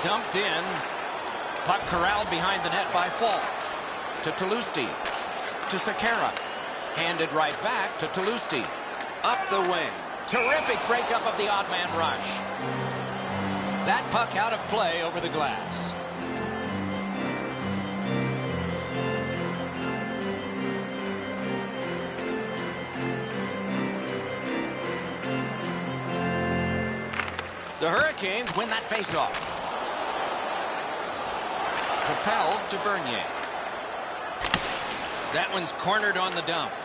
Dumped in. Puck corralled behind the net by Falk. To Toulouse. To Sekera. Handed right back to Toulouse. Up the wing. Terrific breakup of the odd man rush. That puck out of play over the glass. The Hurricanes win that faceoff. Propelled to Bernier. That one's cornered on the dump.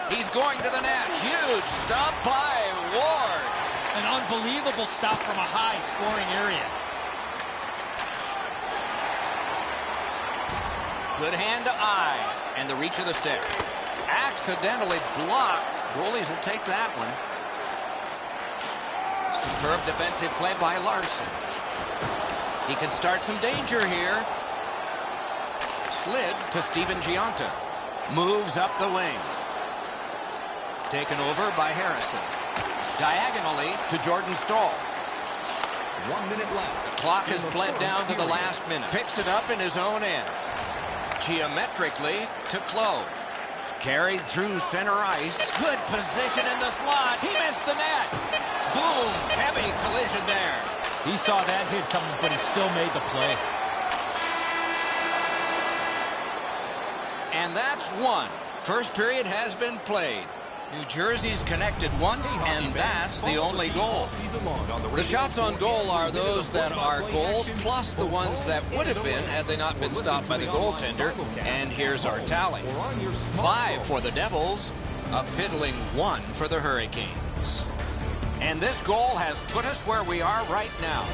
He's going to the net. Huge stop by Ward. An unbelievable stop from a high scoring area. Good hand to eye. And the reach of the stick. Accidentally blocked. Goalies will take that one. Superb defensive play by Larson. He can start some danger here. Slid to Steven Giunta. Moves up the wing. Taken over by Harrison. Diagonally to Jordan Staal. 1 minute left. The clock has bled down to the last minute. Picks it up in his own end. Geometrically to Clove. Carried through center ice. Good position in the slot. He missed the net. Boom. Heavy collision there. He saw that hit coming, but he still made the play. And that's one. First period has been played. New Jersey's connected once, and that's the only goal. The shots on goal are those that are goals, plus the ones that would have been had they not been stopped by the goaltender. And here's our tally. 5 for the Devils, a piddling 1 for the Hurricanes. And this goal has put us where we are right now,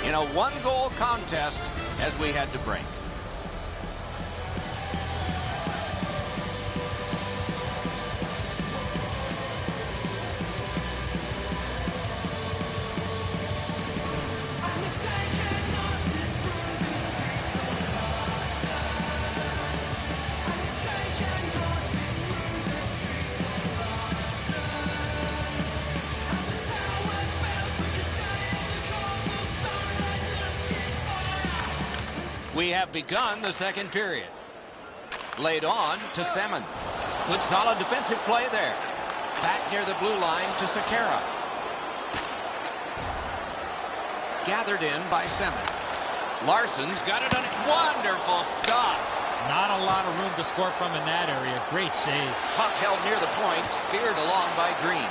in a 1-goal contest as we head to break. We have begun the second period. Laid on to Semin. Good solid defensive play there. Back near the blue line to Sekera. Gathered in by Semin. Larson's got it on it. Wonderful stop. Not a lot of room to score from in that area. Great save. Puck held near the point. Speared along by Green.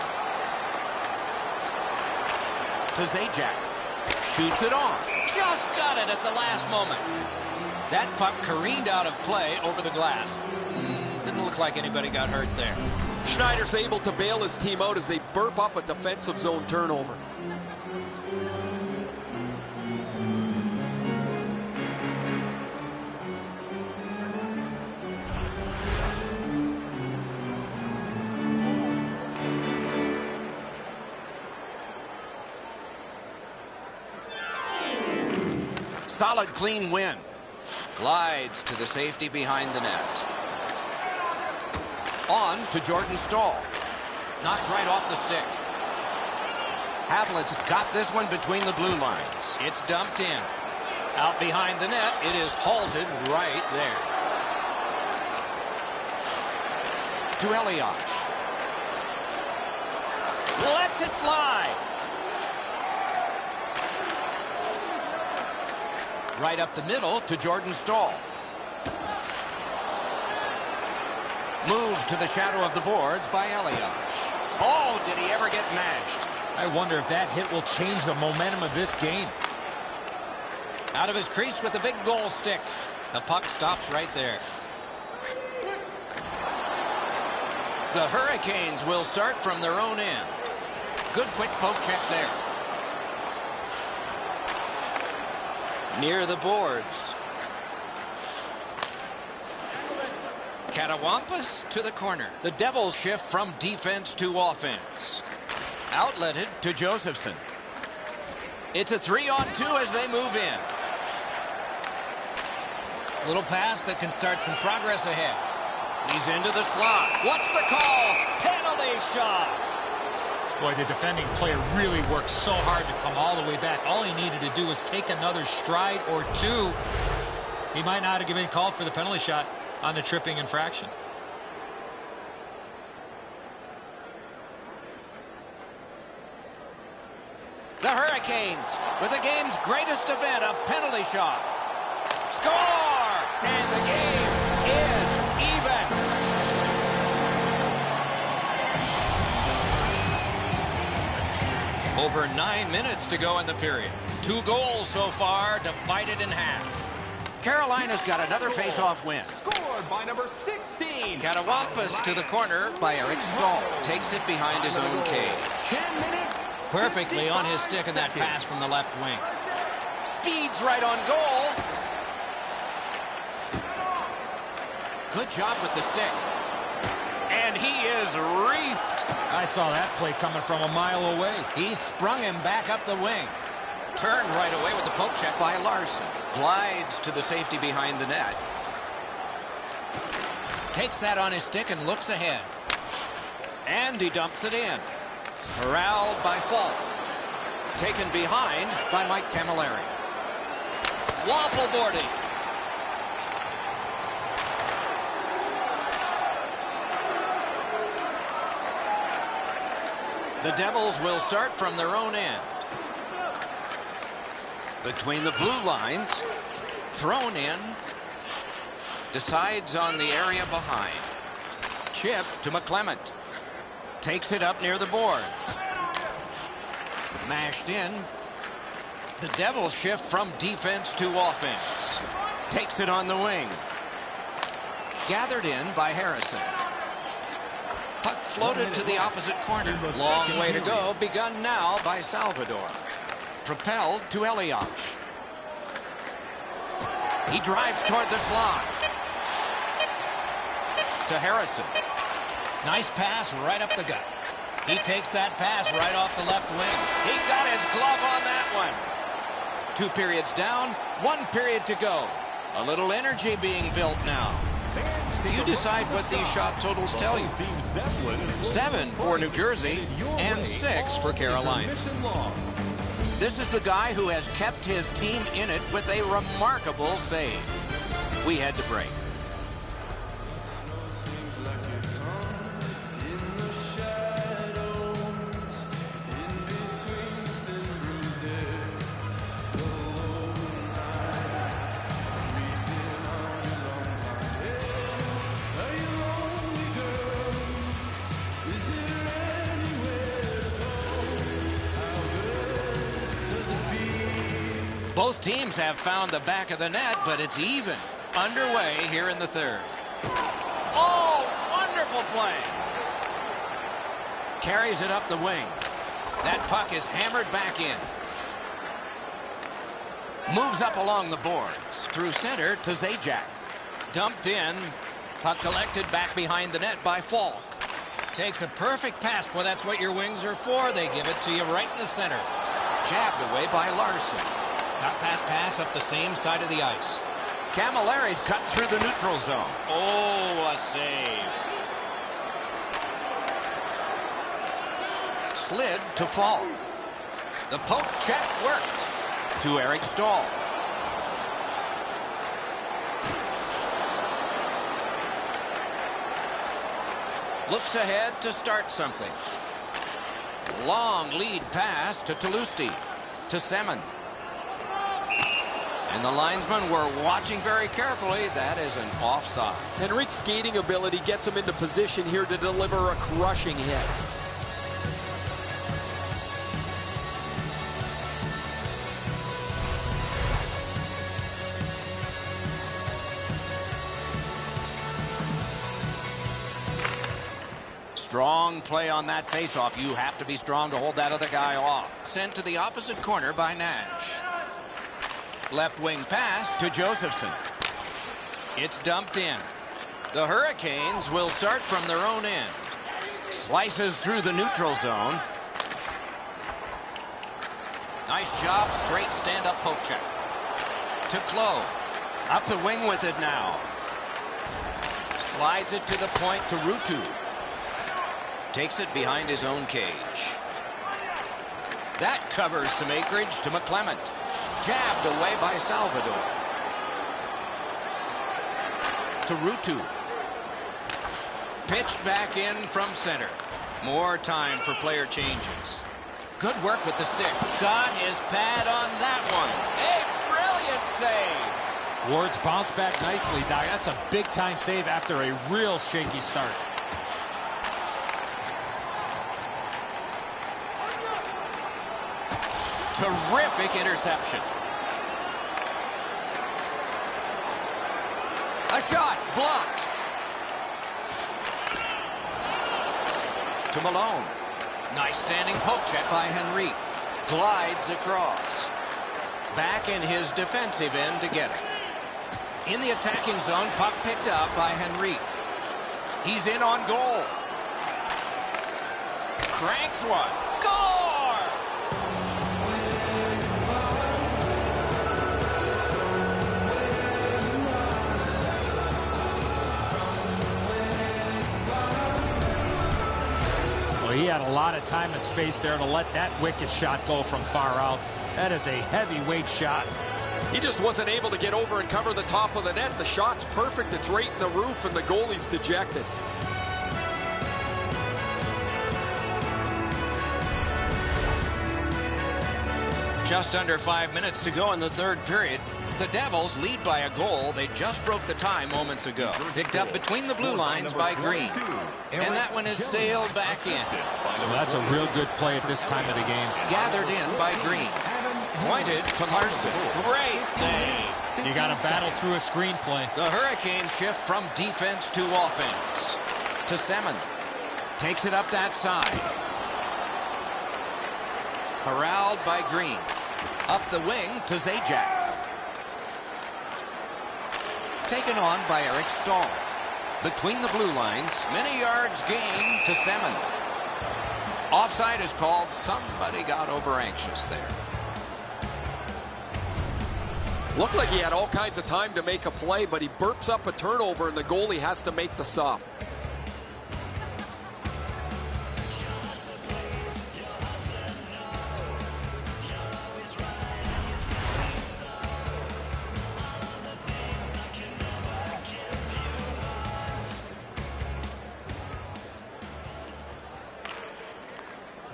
To Zajac. Shoots it on. Just got it at the last moment. That puck careened out of play over the glass. Didn't look like anybody got hurt there. Schneider's able to bail his team out as they burp up a defensive zone turnover. Solid, clean win. Glides to the safety behind the net. On to Jordan Stahl. Knocked right off the stick. Havlet's got this one between the blue lines. It's dumped in. Out behind the net. It is halted right there. To Elias. Lets it fly. Right up the middle to Jordan Stahl. Moved to the shadow of the boards by Elias. Oh, did he ever get mashed? I wonder if that hit will change the momentum of this game. Out of his crease with the big goal stick. The puck stops right there. The Hurricanes will start from their own end. Good quick poke check there. Near the boards. Catawampas to the corner. The Devils shift from defense to offense. Outletted to Josephson. It's a 3-on-2 as they move in. Little pass that can start some progress ahead. He's into the slot. What's the call? Penalty shot. Boy, the defending player really worked so hard to come all the way back. All he needed to do was take another stride or two. He might not have been called for the penalty shot on the tripping infraction. The Hurricanes with the game's greatest event, a penalty shot. Score! And the game is even. Over 9 minutes to go in the period. 2 goals so far, divided in half. Carolina's got another face-off win. Scored by number 16. Catawampas to the corner by Eric Stahl. Takes it behind his own cage. 10 minutes. Perfectly on his stick in that pass from the left wing. Speeds right on goal. Good job with the stick. And he is reefed. I saw that play coming from a mile away. He sprung him back up the wing. Turned right away with the poke check by Larson. Glides to the safety behind the net. Takes that on his stick and looks ahead. And he dumps it in. Corralled by Falk. Taken behind by Mike Camilleri. Waffle boarding. The Devils will start from their own end. Between the blue lines. Thrown in. Decides on the area behind. Chip to McClement. Takes it up near the boards. Mashed in. The Devils shift from defense to offense. Takes it on the wing. Gathered in by Harrison. Puck floated to the opposite corner. Long way to go. Begun now by Salvador. Propelled to Elias. He drives toward the slot. To Harrison. Nice pass right up the gut. He takes that pass right off the left wing. He got his glove on that one. 2 periods down, 1 period to go. A little energy being built now. You decide what these shot totals tell you. 7 for New Jersey and 6 for Carolina. This is the guy who has kept his team in it with a remarkable save. We head to break. Both teams have found the back of the net, but it's even. Underway here in the third. Oh, wonderful play. Carries it up the wing. That puck is hammered back in. Moves up along the boards. Through center to Zajac. Dumped in. Puck collected back behind the net by Falk. Takes a perfect pass. Boy, that's what your wings are for. They give it to you right in the center. Jabbed away by Larson. Got that pass up the same side of the ice. Camilleri's cut through the neutral zone. Oh, a save. Slid to Falk. The poke check worked. To Eric Stahl. Looks ahead to start something. Long lead pass to Toulousti. To Semin. And the linesmen were watching very carefully. That is an offside. Henrique's skating ability gets him into position here to deliver a crushing hit. Strong play on that faceoff. You have to be strong to hold that other guy off. Sent to the opposite corner by Nash. Left wing pass to Josephson. It's dumped in. The Hurricanes will start from their own end. Slices through the neutral zone. Nice job. Straight stand-up poke check. To Clough. Up the wing with it now. Slides it to the point to Ruutu. Takes it behind his own cage. That covers some acreage to McClement. Jabbed away by Salvador. To Ruutu. Pitched back in from center. More time for player changes. Good work with the stick. Got his pad on that one. A brilliant save. Ward's bounced back nicely, Doc. That's a big-time save after a real shaky start. Terrific interception. A shot blocked. To Malone. Nice standing poke check by Henrique. Glides across. Back in his defensive end to get it. In the attacking zone, puck picked up by Henrique. He's in on goal. Cranks one. Score! He had a lot of time and space there to let that wicked shot go from far out. That is a heavyweight shot. He just wasn't able to get over and cover the top of the net. The shot's perfect. It's right in the roof, and the goalie's dejected. Just under 5 minutes to go in the third period. The Devils lead by a goal. They just broke the tie moments ago. Picked up between the blue lines by Green. And that one is sailed back in. Well, that's a real good play at this time of the game. Gathered in by Green. Pointed to Larson. Great save. You got to battle through a screenplay. The Hurricanes shift from defense to offense. To Semin. Takes it up that side. Corralled by Green. Up the wing to Zajac. Taken on by Eric Stahl. Between the blue lines, many yards gained to Semin. Offside is called. Somebody got over anxious there. Looked like he had all kinds of time to make a play, but he burps up a turnover, and the goalie has to make the stop.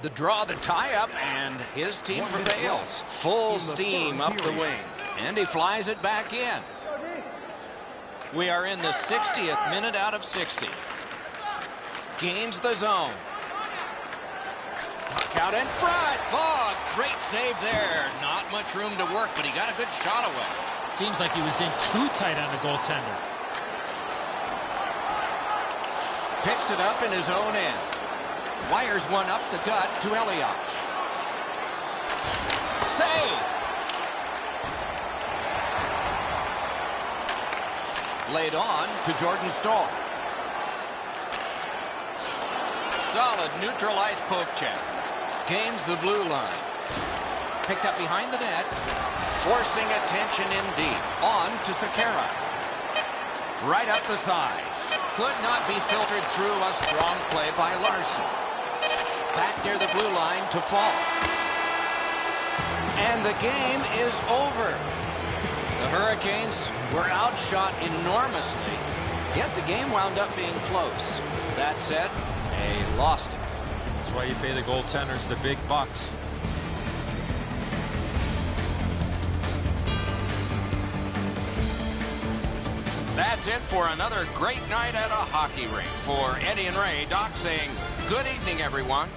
The draw, the tie-up, and his team prevails. Full steam up the wing. And he flies it back in. We are in the 60th minute out of 60. Gains the zone. Puck out in front. Oh, great save there. Not much room to work, but he got a good shot away. Seems like he was in too tight on the goaltender. Picks it up in his own end. Wires one up the gut to Eliach. Save! Laid on to Jordan Stahl. Solid neutral ice poke check. Gains the blue line. Picked up behind the net. Forcing attention in deep. On to Sekera. Right up the side. Could not be filtered through a strong play by Larson. Back near the blue line to Fall. And the game is over. The Hurricanes were outshot enormously, yet the game wound up being close. That said, they lost it. That's why you pay the goaltenders the big bucks. That's it for another great night at a hockey rink. For Eddie and Ray, Doc saying good evening, everyone.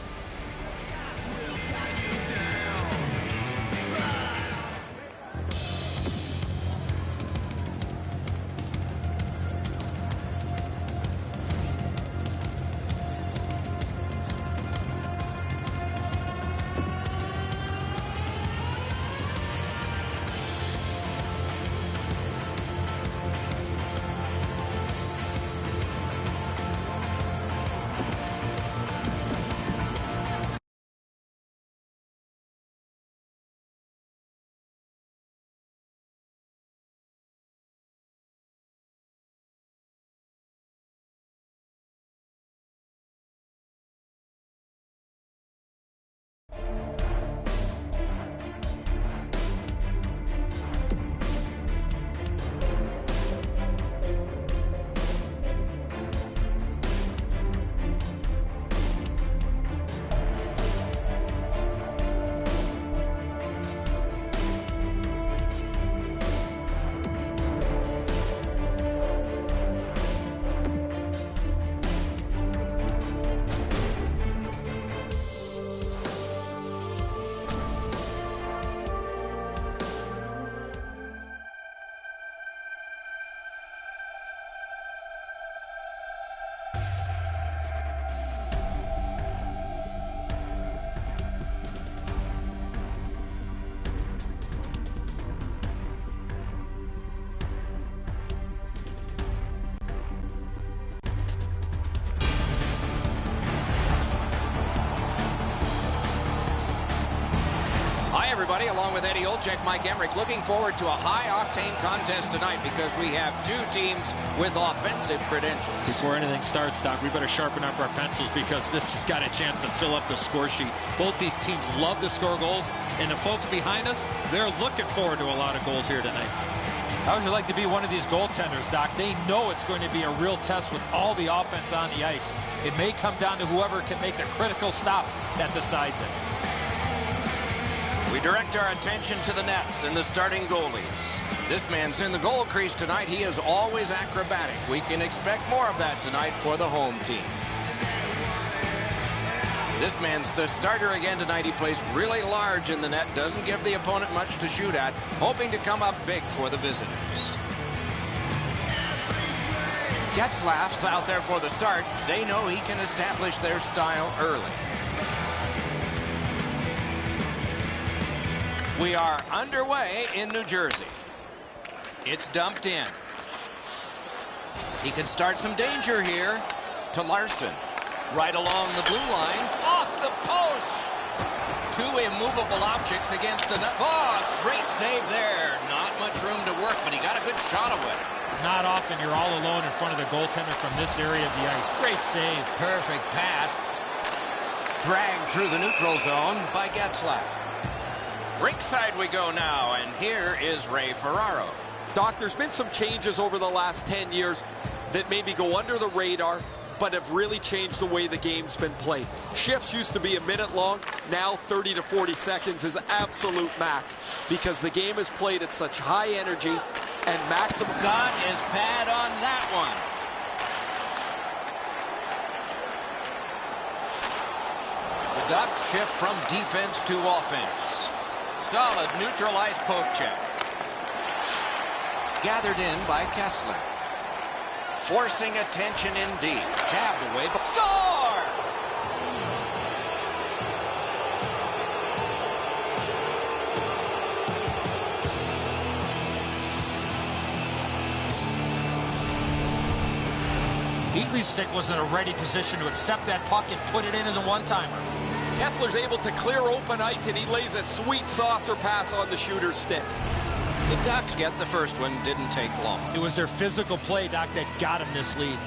Everybody, along with Eddie Olczyk, Mike Emmerich, looking forward to a high-octane contest tonight because we have two teams with offensive credentials. Before anything starts, Doc, we better sharpen up our pencils because this has got a chance to fill up the score sheet. Both these teams love to score goals, and the folks behind us, they're looking forward to a lot of goals here tonight. How would you like to be one of these goaltenders, Doc? They know it's going to be a real test with all the offense on the ice. It may come down to whoever can make the critical stop that decides it. We direct our attention to the nets and the starting goalies. This man's in the goal crease tonight. He is always acrobatic. We can expect more of that tonight for the home team. This man's the starter again tonight. He plays really large in the net. Doesn't give the opponent much to shoot at. Hoping to come up big for the visitors. Getzlaf's out there for the start. They know he can establish their style early. We are underway in New Jersey. It's dumped in. He can start some danger here to Larson. Right along the blue line. Off the post. Two immovable objects against another. Oh, great save there. Not much room to work, but he got a good shot away. Not often you're all alone in front of the goaltender from this area of the ice. Great save. Perfect pass. Dragged through the neutral zone by Getzlaf. Rinkside we go now, and here is Ray Ferraro. Doc, there's been some changes over the last 10 years that maybe go under the radar, but have really changed the way the game's been played. Shifts used to be a minute long. Now 30 to 40 seconds is absolute max because the game is played at such high energy and maximum. Got his pad on that one. The Ducks shift from defense to offense. Solid neutral ice poke check. Gathered in by Kessler. Forcing attention indeed. Jabbed away, but score! Heatley's stick was in a ready position to accept that puck and put it in as a one-timer. Kessler's able to clear open ice, and he lays a sweet saucer pass on the shooter's stick. The Ducks get the first one, didn't take long. It was their physical play, Doc, that got him this lead.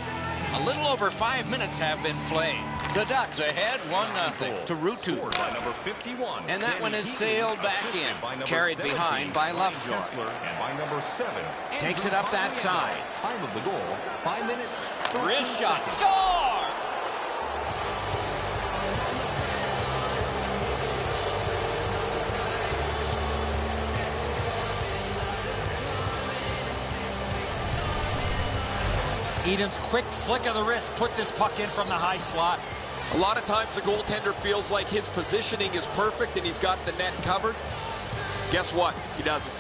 A little over 5 minutes have been played. The Ducks ahead 1-0 to Ruutu. By number 51, And that one is sailed back in. Carried behind by Lovejoy. And by number 7, Takes it up that side. time of the goal, 5 minutes. Wrist shot. Score! Eden's quick flick of the wrist put this puck in from the high slot. A lot of times the goaltender feels like his positioning is perfect and he's got the net covered. Guess what? He doesn't.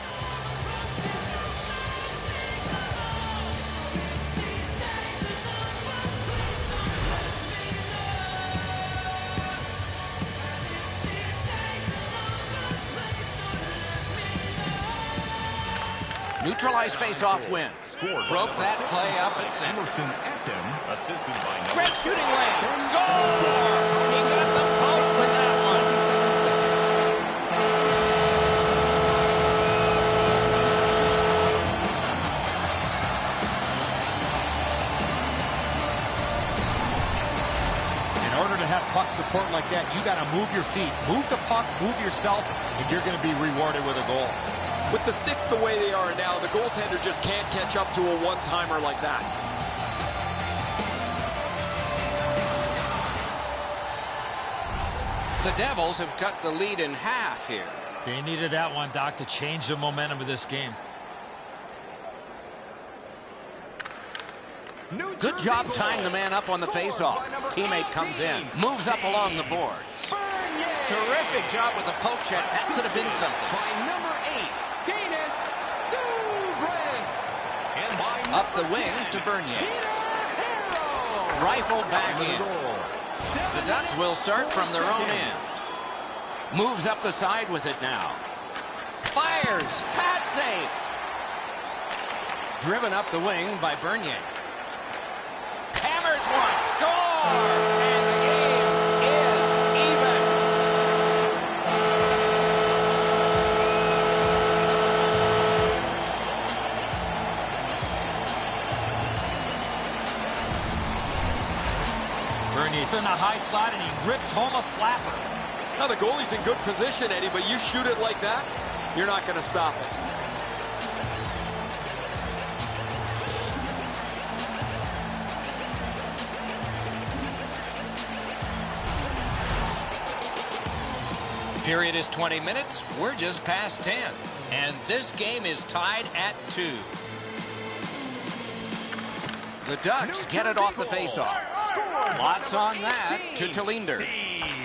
Neutralized face-off win. Broke that play up at center. Assisted by Great shooting lane. Score! He got the post with that one. In order to have puck support like that, you got to move your feet. Move the puck, move yourself, and you're going to be rewarded with a goal. With the sticks the way they are now, the goaltender just can't catch up to a one-timer like that. The Devils have cut the lead in half here. They needed that one, Doc, to change the momentum of this game. Good job tying the man up on the faceoff. Teammate comes in, moves up along the boards. Terrific job with the poke check. That could have been something. by number 8, and by Up the wing to Bernier. Rifled back in. The Ducks will start from their own end. Moves up the side with it now. Fires. Pad save. Driven up the wing by Bernier. Hammers one. Score! And the game is even. Bernier's in the high slot, and he rips home a slapper. Now the goalie's in good position, Eddie, but you shoot it like that, you're not going to stop it. Period is 20 minutes. We're just past 10. And this game is tied at 2. The Ducks get it off the faceoff. Lots on that to Talinder.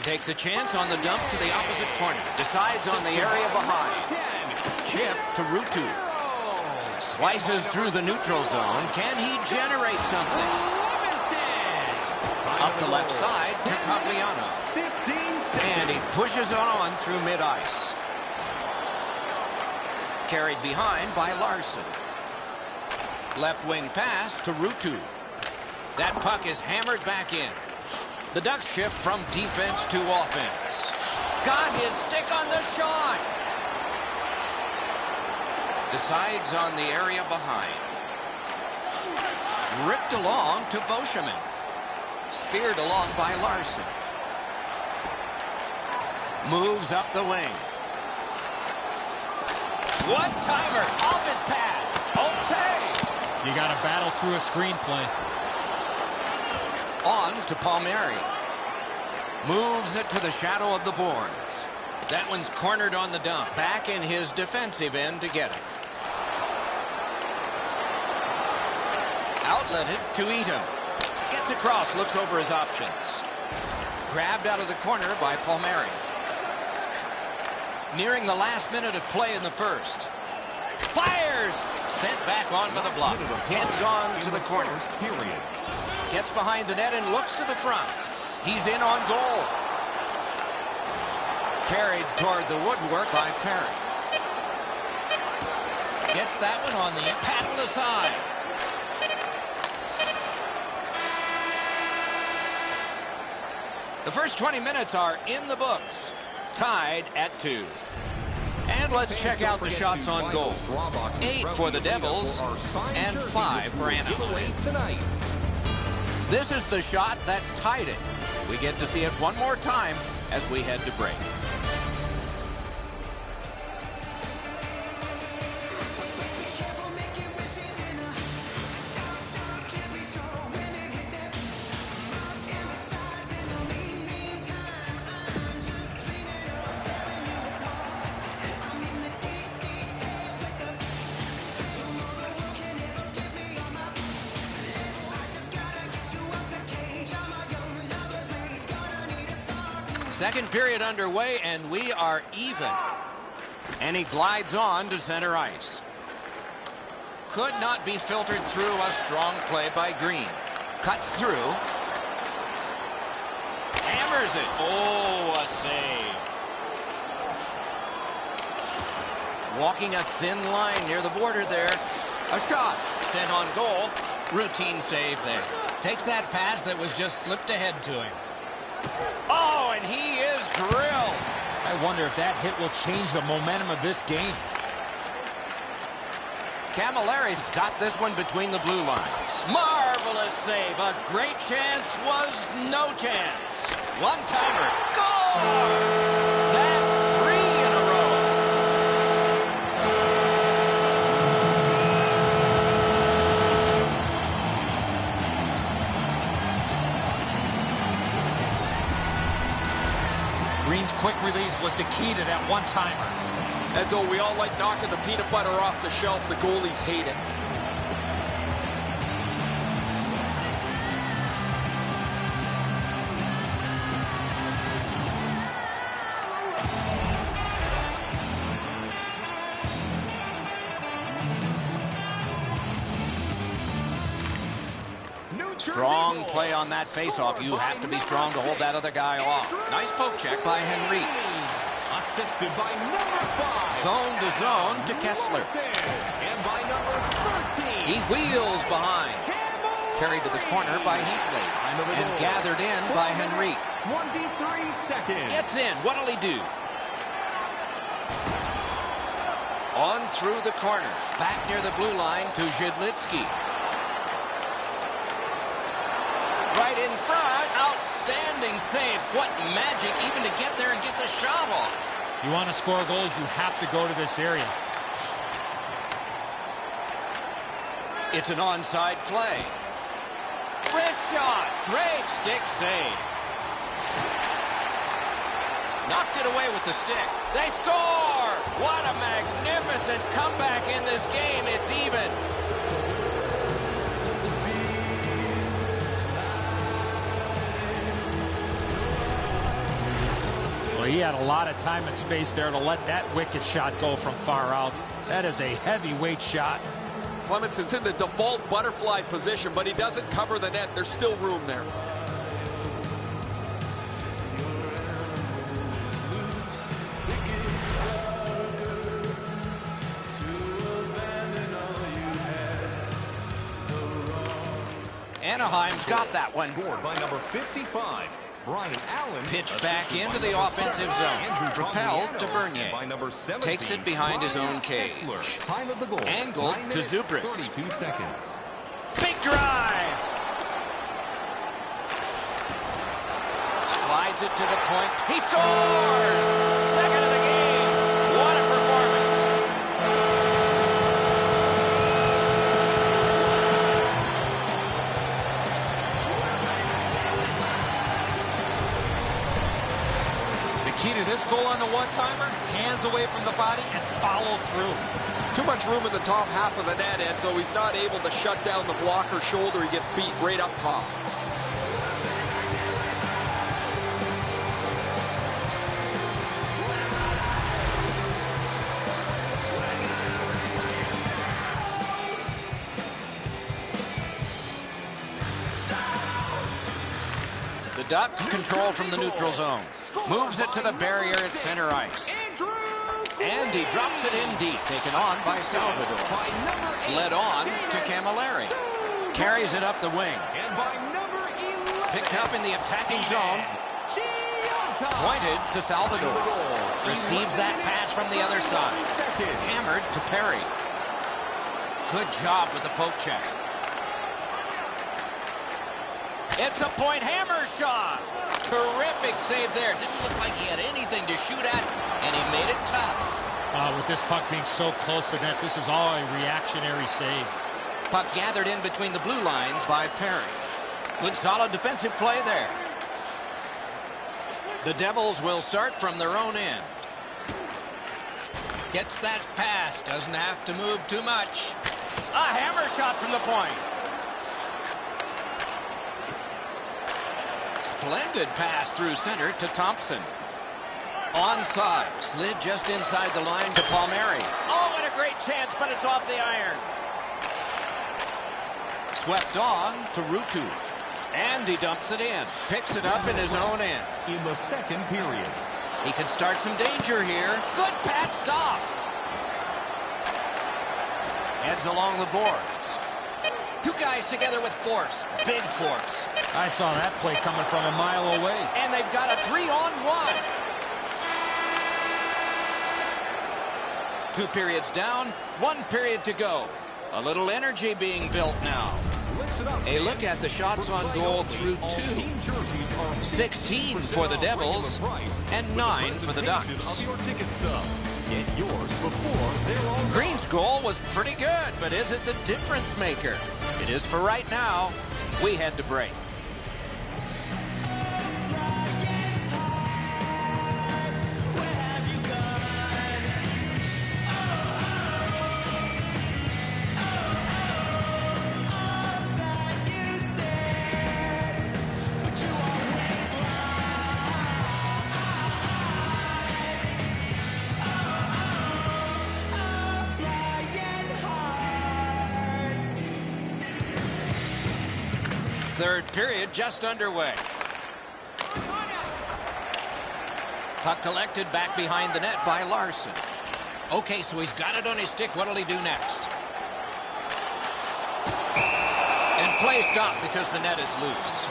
Takes a chance on the dump to the opposite corner. Decides on the area behind. Chip to Ruutu. Slices through the neutral zone. Can he generate something? Up the left side to Cogliano. And he pushes it on through mid-ice. Carried behind by Larson. Left wing pass to Ruutu. That puck is hammered back in. The Ducks shift from defense to offense. Got his stick on the shot. Decides on the area behind. Ripped along to Beauchemin. Speared along by Larson. Moves up the wing. One-timer off his pad. Okay. You got to battle through a screenplay. On to Palmieri. Moves it to the shadow of the boards. That one's cornered on the dump. Back in his defensive end to get it. Outletted to Eaton. Gets across, looks over his options. Grabbed out of the corner by Palmieri. Nearing the last minute of play in the first. Fires! Sent back on by the block. Heads on to the corner. Gets behind the net and looks to the front. He's in on goal. Carried toward the woodwork by Perry. Gets that one on the paddled aside. The first 20 minutes are in the books. Tied at 2. And let's check out the shots on goal. 8 for the Devils and 5 for Anaheim. This is the shot that tied it. We get to see it one more time as we head to break. Second period underway, and we are even. And he glides on to center ice. Could not be filtered through. A strong play by Green. Cuts through. Hammers it. Oh, a save. Walking a thin line near the border there. A shot. Sent on goal. Routine save there. Takes that pass that was just slipped ahead to him. Oh, and he is drilled. I wonder if that hit will change the momentum of this game. Camilleri's got this one between the blue lines. Marvelous save. A great chance was no chance. One-timer. Score! That's 3 in a row. Green's quick release was the key to that one-timer. And so we all like knocking the peanut butter off the shelf. The goalies hate it. Strong play on that faceoff. You have to be strong to hold that other guy off. Nice poke check by Henry. Assisted by number 5. Zone to zone to Kessler. And by number 13. He wheels behind. Carried to the corner by Heatley. And gathered in by Henry. 23 seconds. Gets in. What'll he do? On through the corner. Back near the blue line to Zhidlitsky. Right in front. Outstanding save. What magic even to get there and get the shot off. You want to score goals, you have to go to this area. It's an onside play. Wrist shot. Great stick save. Knocked it away with the stick. They score! What a magnificent comeback in this game. It's even. Well, he had a lot of time and space there to let that wicked shot go from far out. That is a heavyweight shot. Clemenson's in the default butterfly position, but he doesn't cover the net. There's still room there. Anaheim's got that one. Scored by number 55. Brian Allen. Pitched back into the offensive zone. Propelled to Bernier. Takes it behind his own cage. Angled to Zubris. 32 seconds. Big drive. Slides it to the point. He scores! Second of the game. What a performance. this goal on the one-timer, hands away from the body and follow through. Too much room in the top half of the net, and so he's not able to shut down the blocker shoulder. He gets beat right up top. The Ducks control from the neutral zone. Moves it to the barrier at center ice. And he drops it in deep. Taken on by Salvador. Led on to Camilleri. Carries it up the wing. Picked up in the attacking zone. Pointed to Salvador. Receives that pass from the other side. Hammered to Perry. Good job with the poke check. It's a point hammer shot. Terrific save there. Didn't look like he had anything to shoot at, and he made it tough. With this puck being so close to net, this is all a reactionary save. Puck gathered in between the blue lines by Perry. Good solid defensive play there. The Devils will start from their own end. Gets that pass. Doesn't have to move too much. A hammer shot from the point. Splendid pass through center to Thompson. Onside. Slid just inside the line to Palmieri. Oh, what a great chance, but it's off the iron. Swept on to Rutu. And he dumps it in. Picks it up in his own end. In the second period. He can start some danger here. Good pad stop. Heads along the boards. Two guys together with force. Big force. I saw that play coming from a mile away. And they've got a 3-on-1. 2 periods down, 1 period to go. A little energy being built now. A look at the shots on goal through 2. 16 for the Devils and 9 for the Ducks. Green's goal was pretty good, but is it the difference maker? It is for right now. We head to break. Third period just underway. Puck collected back behind the net by Larson. Okay, so he's got it on his stick. What'll he do next? And play stopped because the net is loose.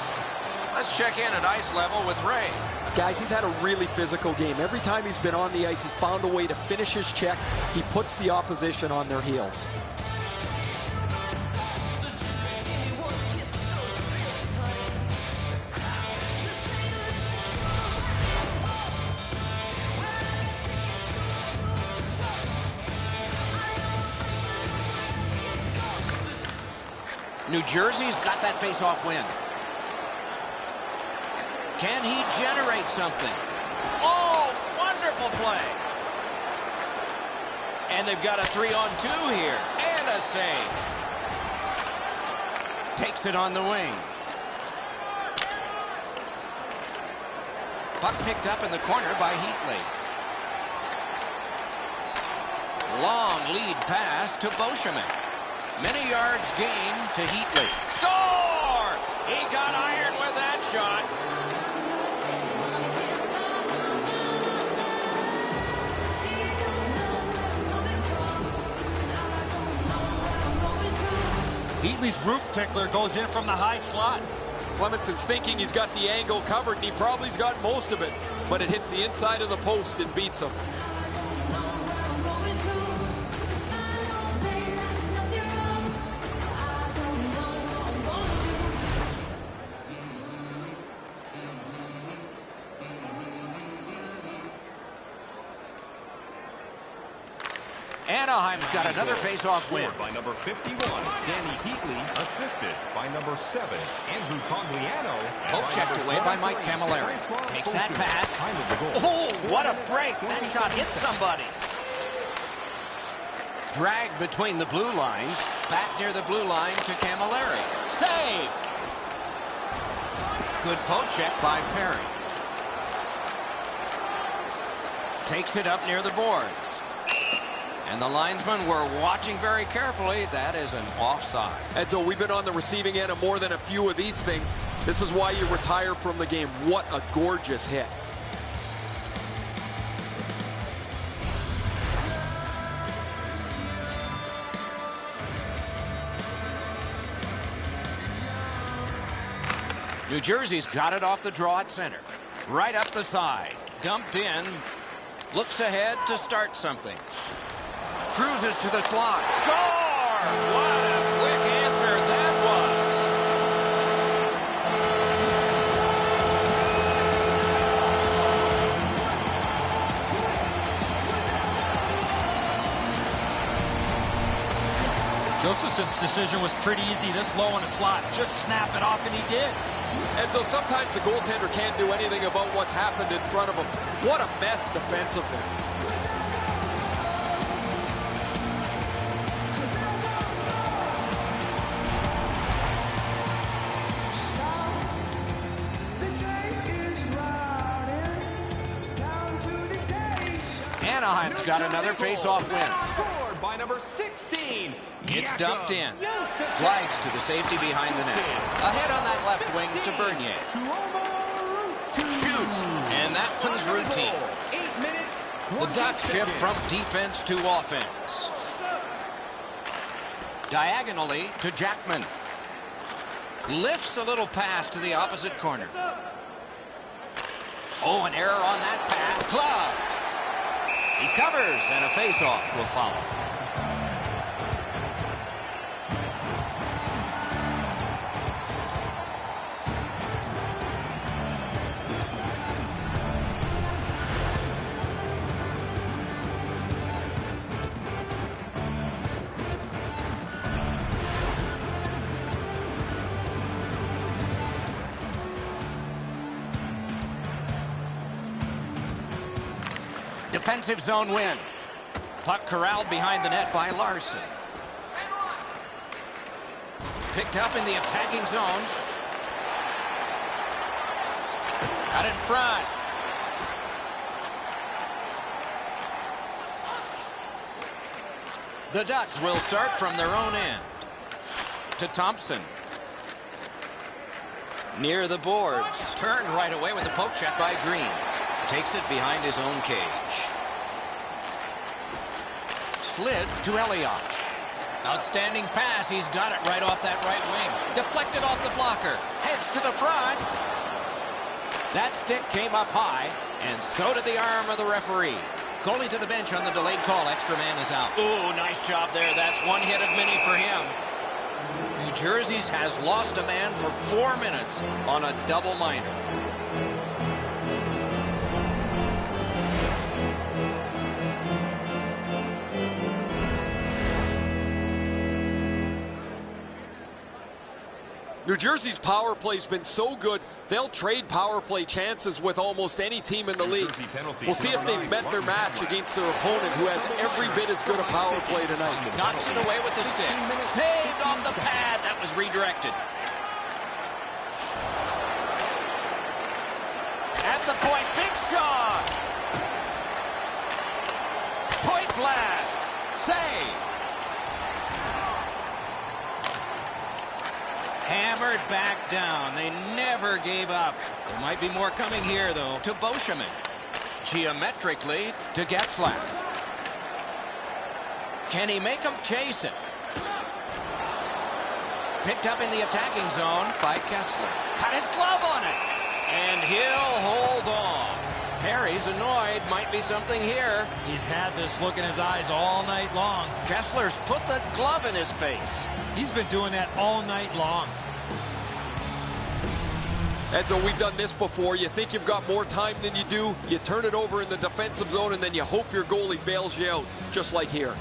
Let's check in at ice level with Ray. Guys, he's had a really physical game. Every time he's been on the ice, he's found a way to finish his check. He puts the opposition on their heels. New Jersey's got that face-off win. Can he generate something? Oh, wonderful play. And they've got a 3-on-2 here. And a save. Takes it on the wing. Puck picked up in the corner by Heatley. Long lead pass to Beauchemin. Many yards gained to Heatley. Score! He got iron with that shot. Heatley's roof tickler goes in from the high slot. Clemenson's thinking he's got the angle covered, and he probably's got most of it. But it hits the inside of the post and beats him. Anaheim's got another face-off win. Scored by number 51, Danny Heatley, assisted by number 7, Andrew Cogliano. Poke checked away by Mike Camilleri. Takes that pass. Oh, what a break. That shot hit somebody. Drag between the blue lines. Back near the blue line to Camilleri. Save. Good poke check by Perry. Takes it up near the boards. And the linesmen were watching very carefully. That is an offside. And so we've been on the receiving end of more than a few of these things. This is why you retire from the game. What a gorgeous hit. New Jersey's got it off the draw at center. Right up the side. Dumped in. Looks ahead to start something. Cruises to the slot. Score! What a quick answer that was. Josephson's decision was pretty easy this low in the slot. Just snap it off, and he did. And so sometimes the goaltender can't do anything about what's happened in front of him. What a mess defensively. Anaheim's got another face-off win. Scored by number 16. It's dumped in. Glides to the safety behind the net. Ahead on that left wing to Bernier. Shoots, and that one's routine. The Ducks shift from defense to offense. Diagonally to Jackman. Lifts a little pass to the opposite corner. Oh, an error on that pass. Gloved. He covers, and a face-off will follow. Defensive zone win. Puck corralled behind the net by Larson. Picked up in the attacking zone. Out in front. The Ducks will start from their own end. To Thompson. Near the boards. Turned right away with a poke check by Green. Takes it behind his own cage. Slid to Elias. Outstanding pass. He's got it right off that right wing. Deflected off the blocker. Heads to the front. That stick came up high, and so did the arm of the referee. Goalie to the bench on the delayed call. Extra man is out. Ooh, nice job there. That's one hit of many for him. New Jersey's has lost a man for 4 minutes on a double minor. New Jersey's power play's been so good, they'll trade power play chances with almost any team in the league. We'll see if they've met their match against their opponent, who has every bit as good a power play tonight. Knocks it away with the stick. Saved off the pad. That was redirected. At the point, big shot. Point blast. Save. Hammered back down. They never gave up. There might be more coming here, though. To Boscheman. Geometrically to Getzlaf. Can he make him chase it? Picked up in the attacking zone by Kessler. Cut his glove on it. And he'll hold on. Perry's annoyed. Might be something here. He's had this look in his eyes all night long. Kessler's put the glove in his face. He's been doing that all night long. And so we've done this before. You think you've got more time than you do. You turn it over in the defensive zone, and then you hope your goalie bails you out, just like here.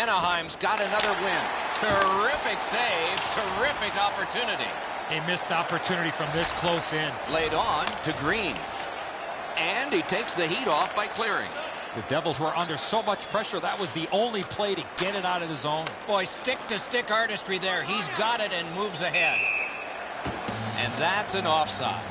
Anaheim's got another win. Terrific save, terrific opportunity. A missed opportunity from this close in. Laid on to Green. And he takes the heat off by clearing. The Devils were under so much pressure, that was the only play to get it out of the zone. Boy, stick-to-stick artistry there. He's got it and moves ahead. And that's an offside.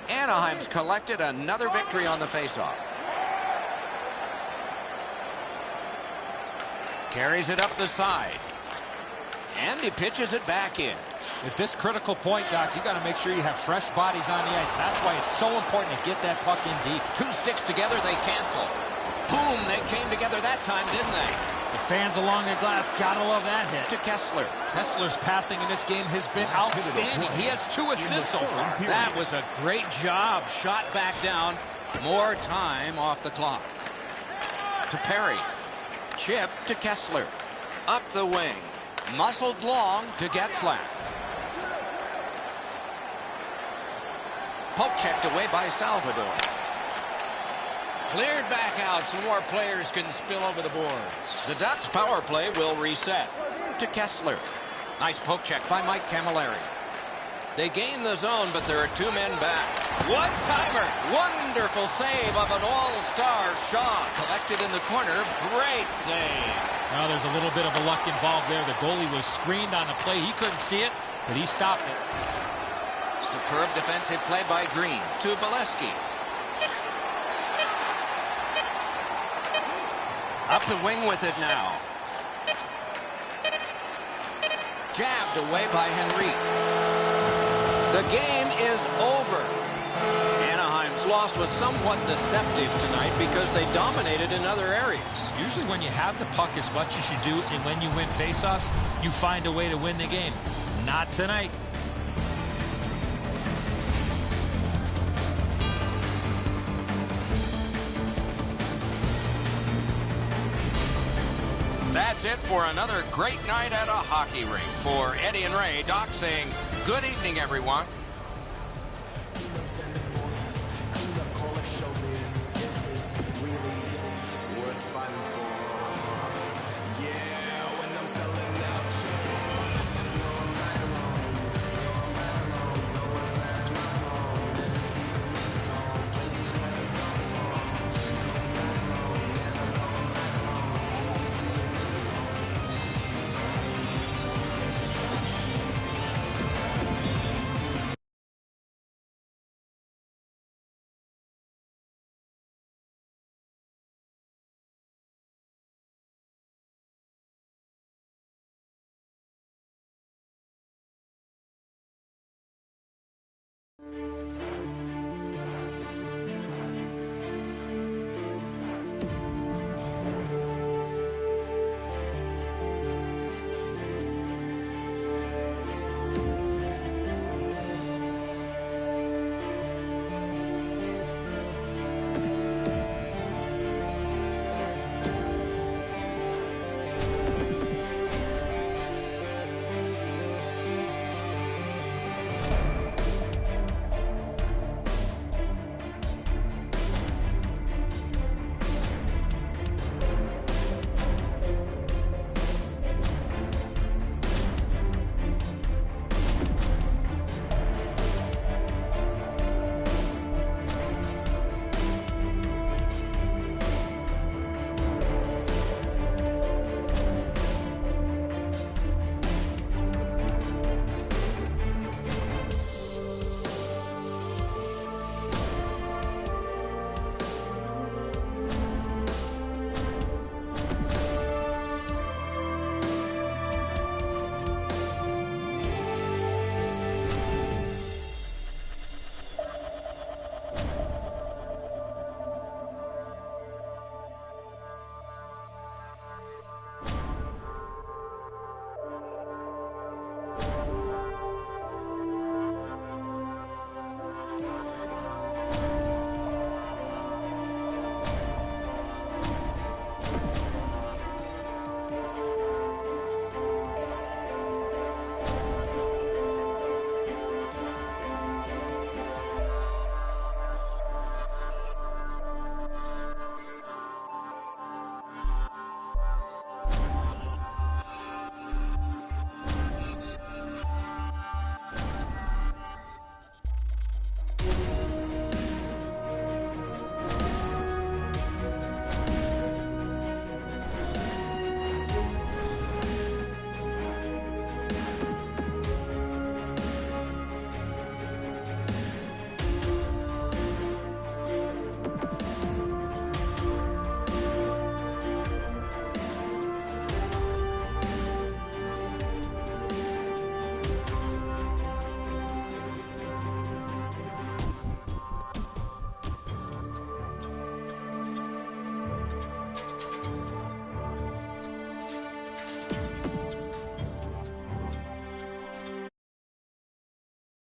Anaheim's collected another victory on the faceoff. Carries it up the side. And he pitches it back in. At this critical point, Doc, you got to make sure you have fresh bodies on the ice. That's why it's so important to get that puck in deep. Two sticks together, they cancel. Boom, they came together that time, didn't they? The fans along the glass gotta love that hit. To Kessler. Kessler's passing in this game has been outstanding. He has 2 assists so far. That was a great job. Shot back down. More time off the clock. To Perry. Chip to Kessler. Up the wing. Muscled long to Getzlaff. Poke checked away by Salvador. Cleared back out so more players can spill over the boards. The Ducks power play will reset. To Kessler. Nice poke check by Mike Camilleri. They gain the zone, but there are 2 men back. One-timer. Wonderful save of an all-star Shaw. Collected in the corner. Great save. Well, there's a little bit of a luck involved there. The goalie was screened on the play. He couldn't see it, but he stopped it. Superb defensive play by Green. To Bolesky. Up the wing with it now. Jabbed away by Henrique. The game is over. Anaheim's loss was somewhat deceptive tonight because they dominated in other areas. Usually when you have the puck as much as you do and when you win faceoffs, you find a way to win the game. Not tonight. That's it for another great night at a hockey rink. For Eddie and Ray, Doc saying good evening, everyone.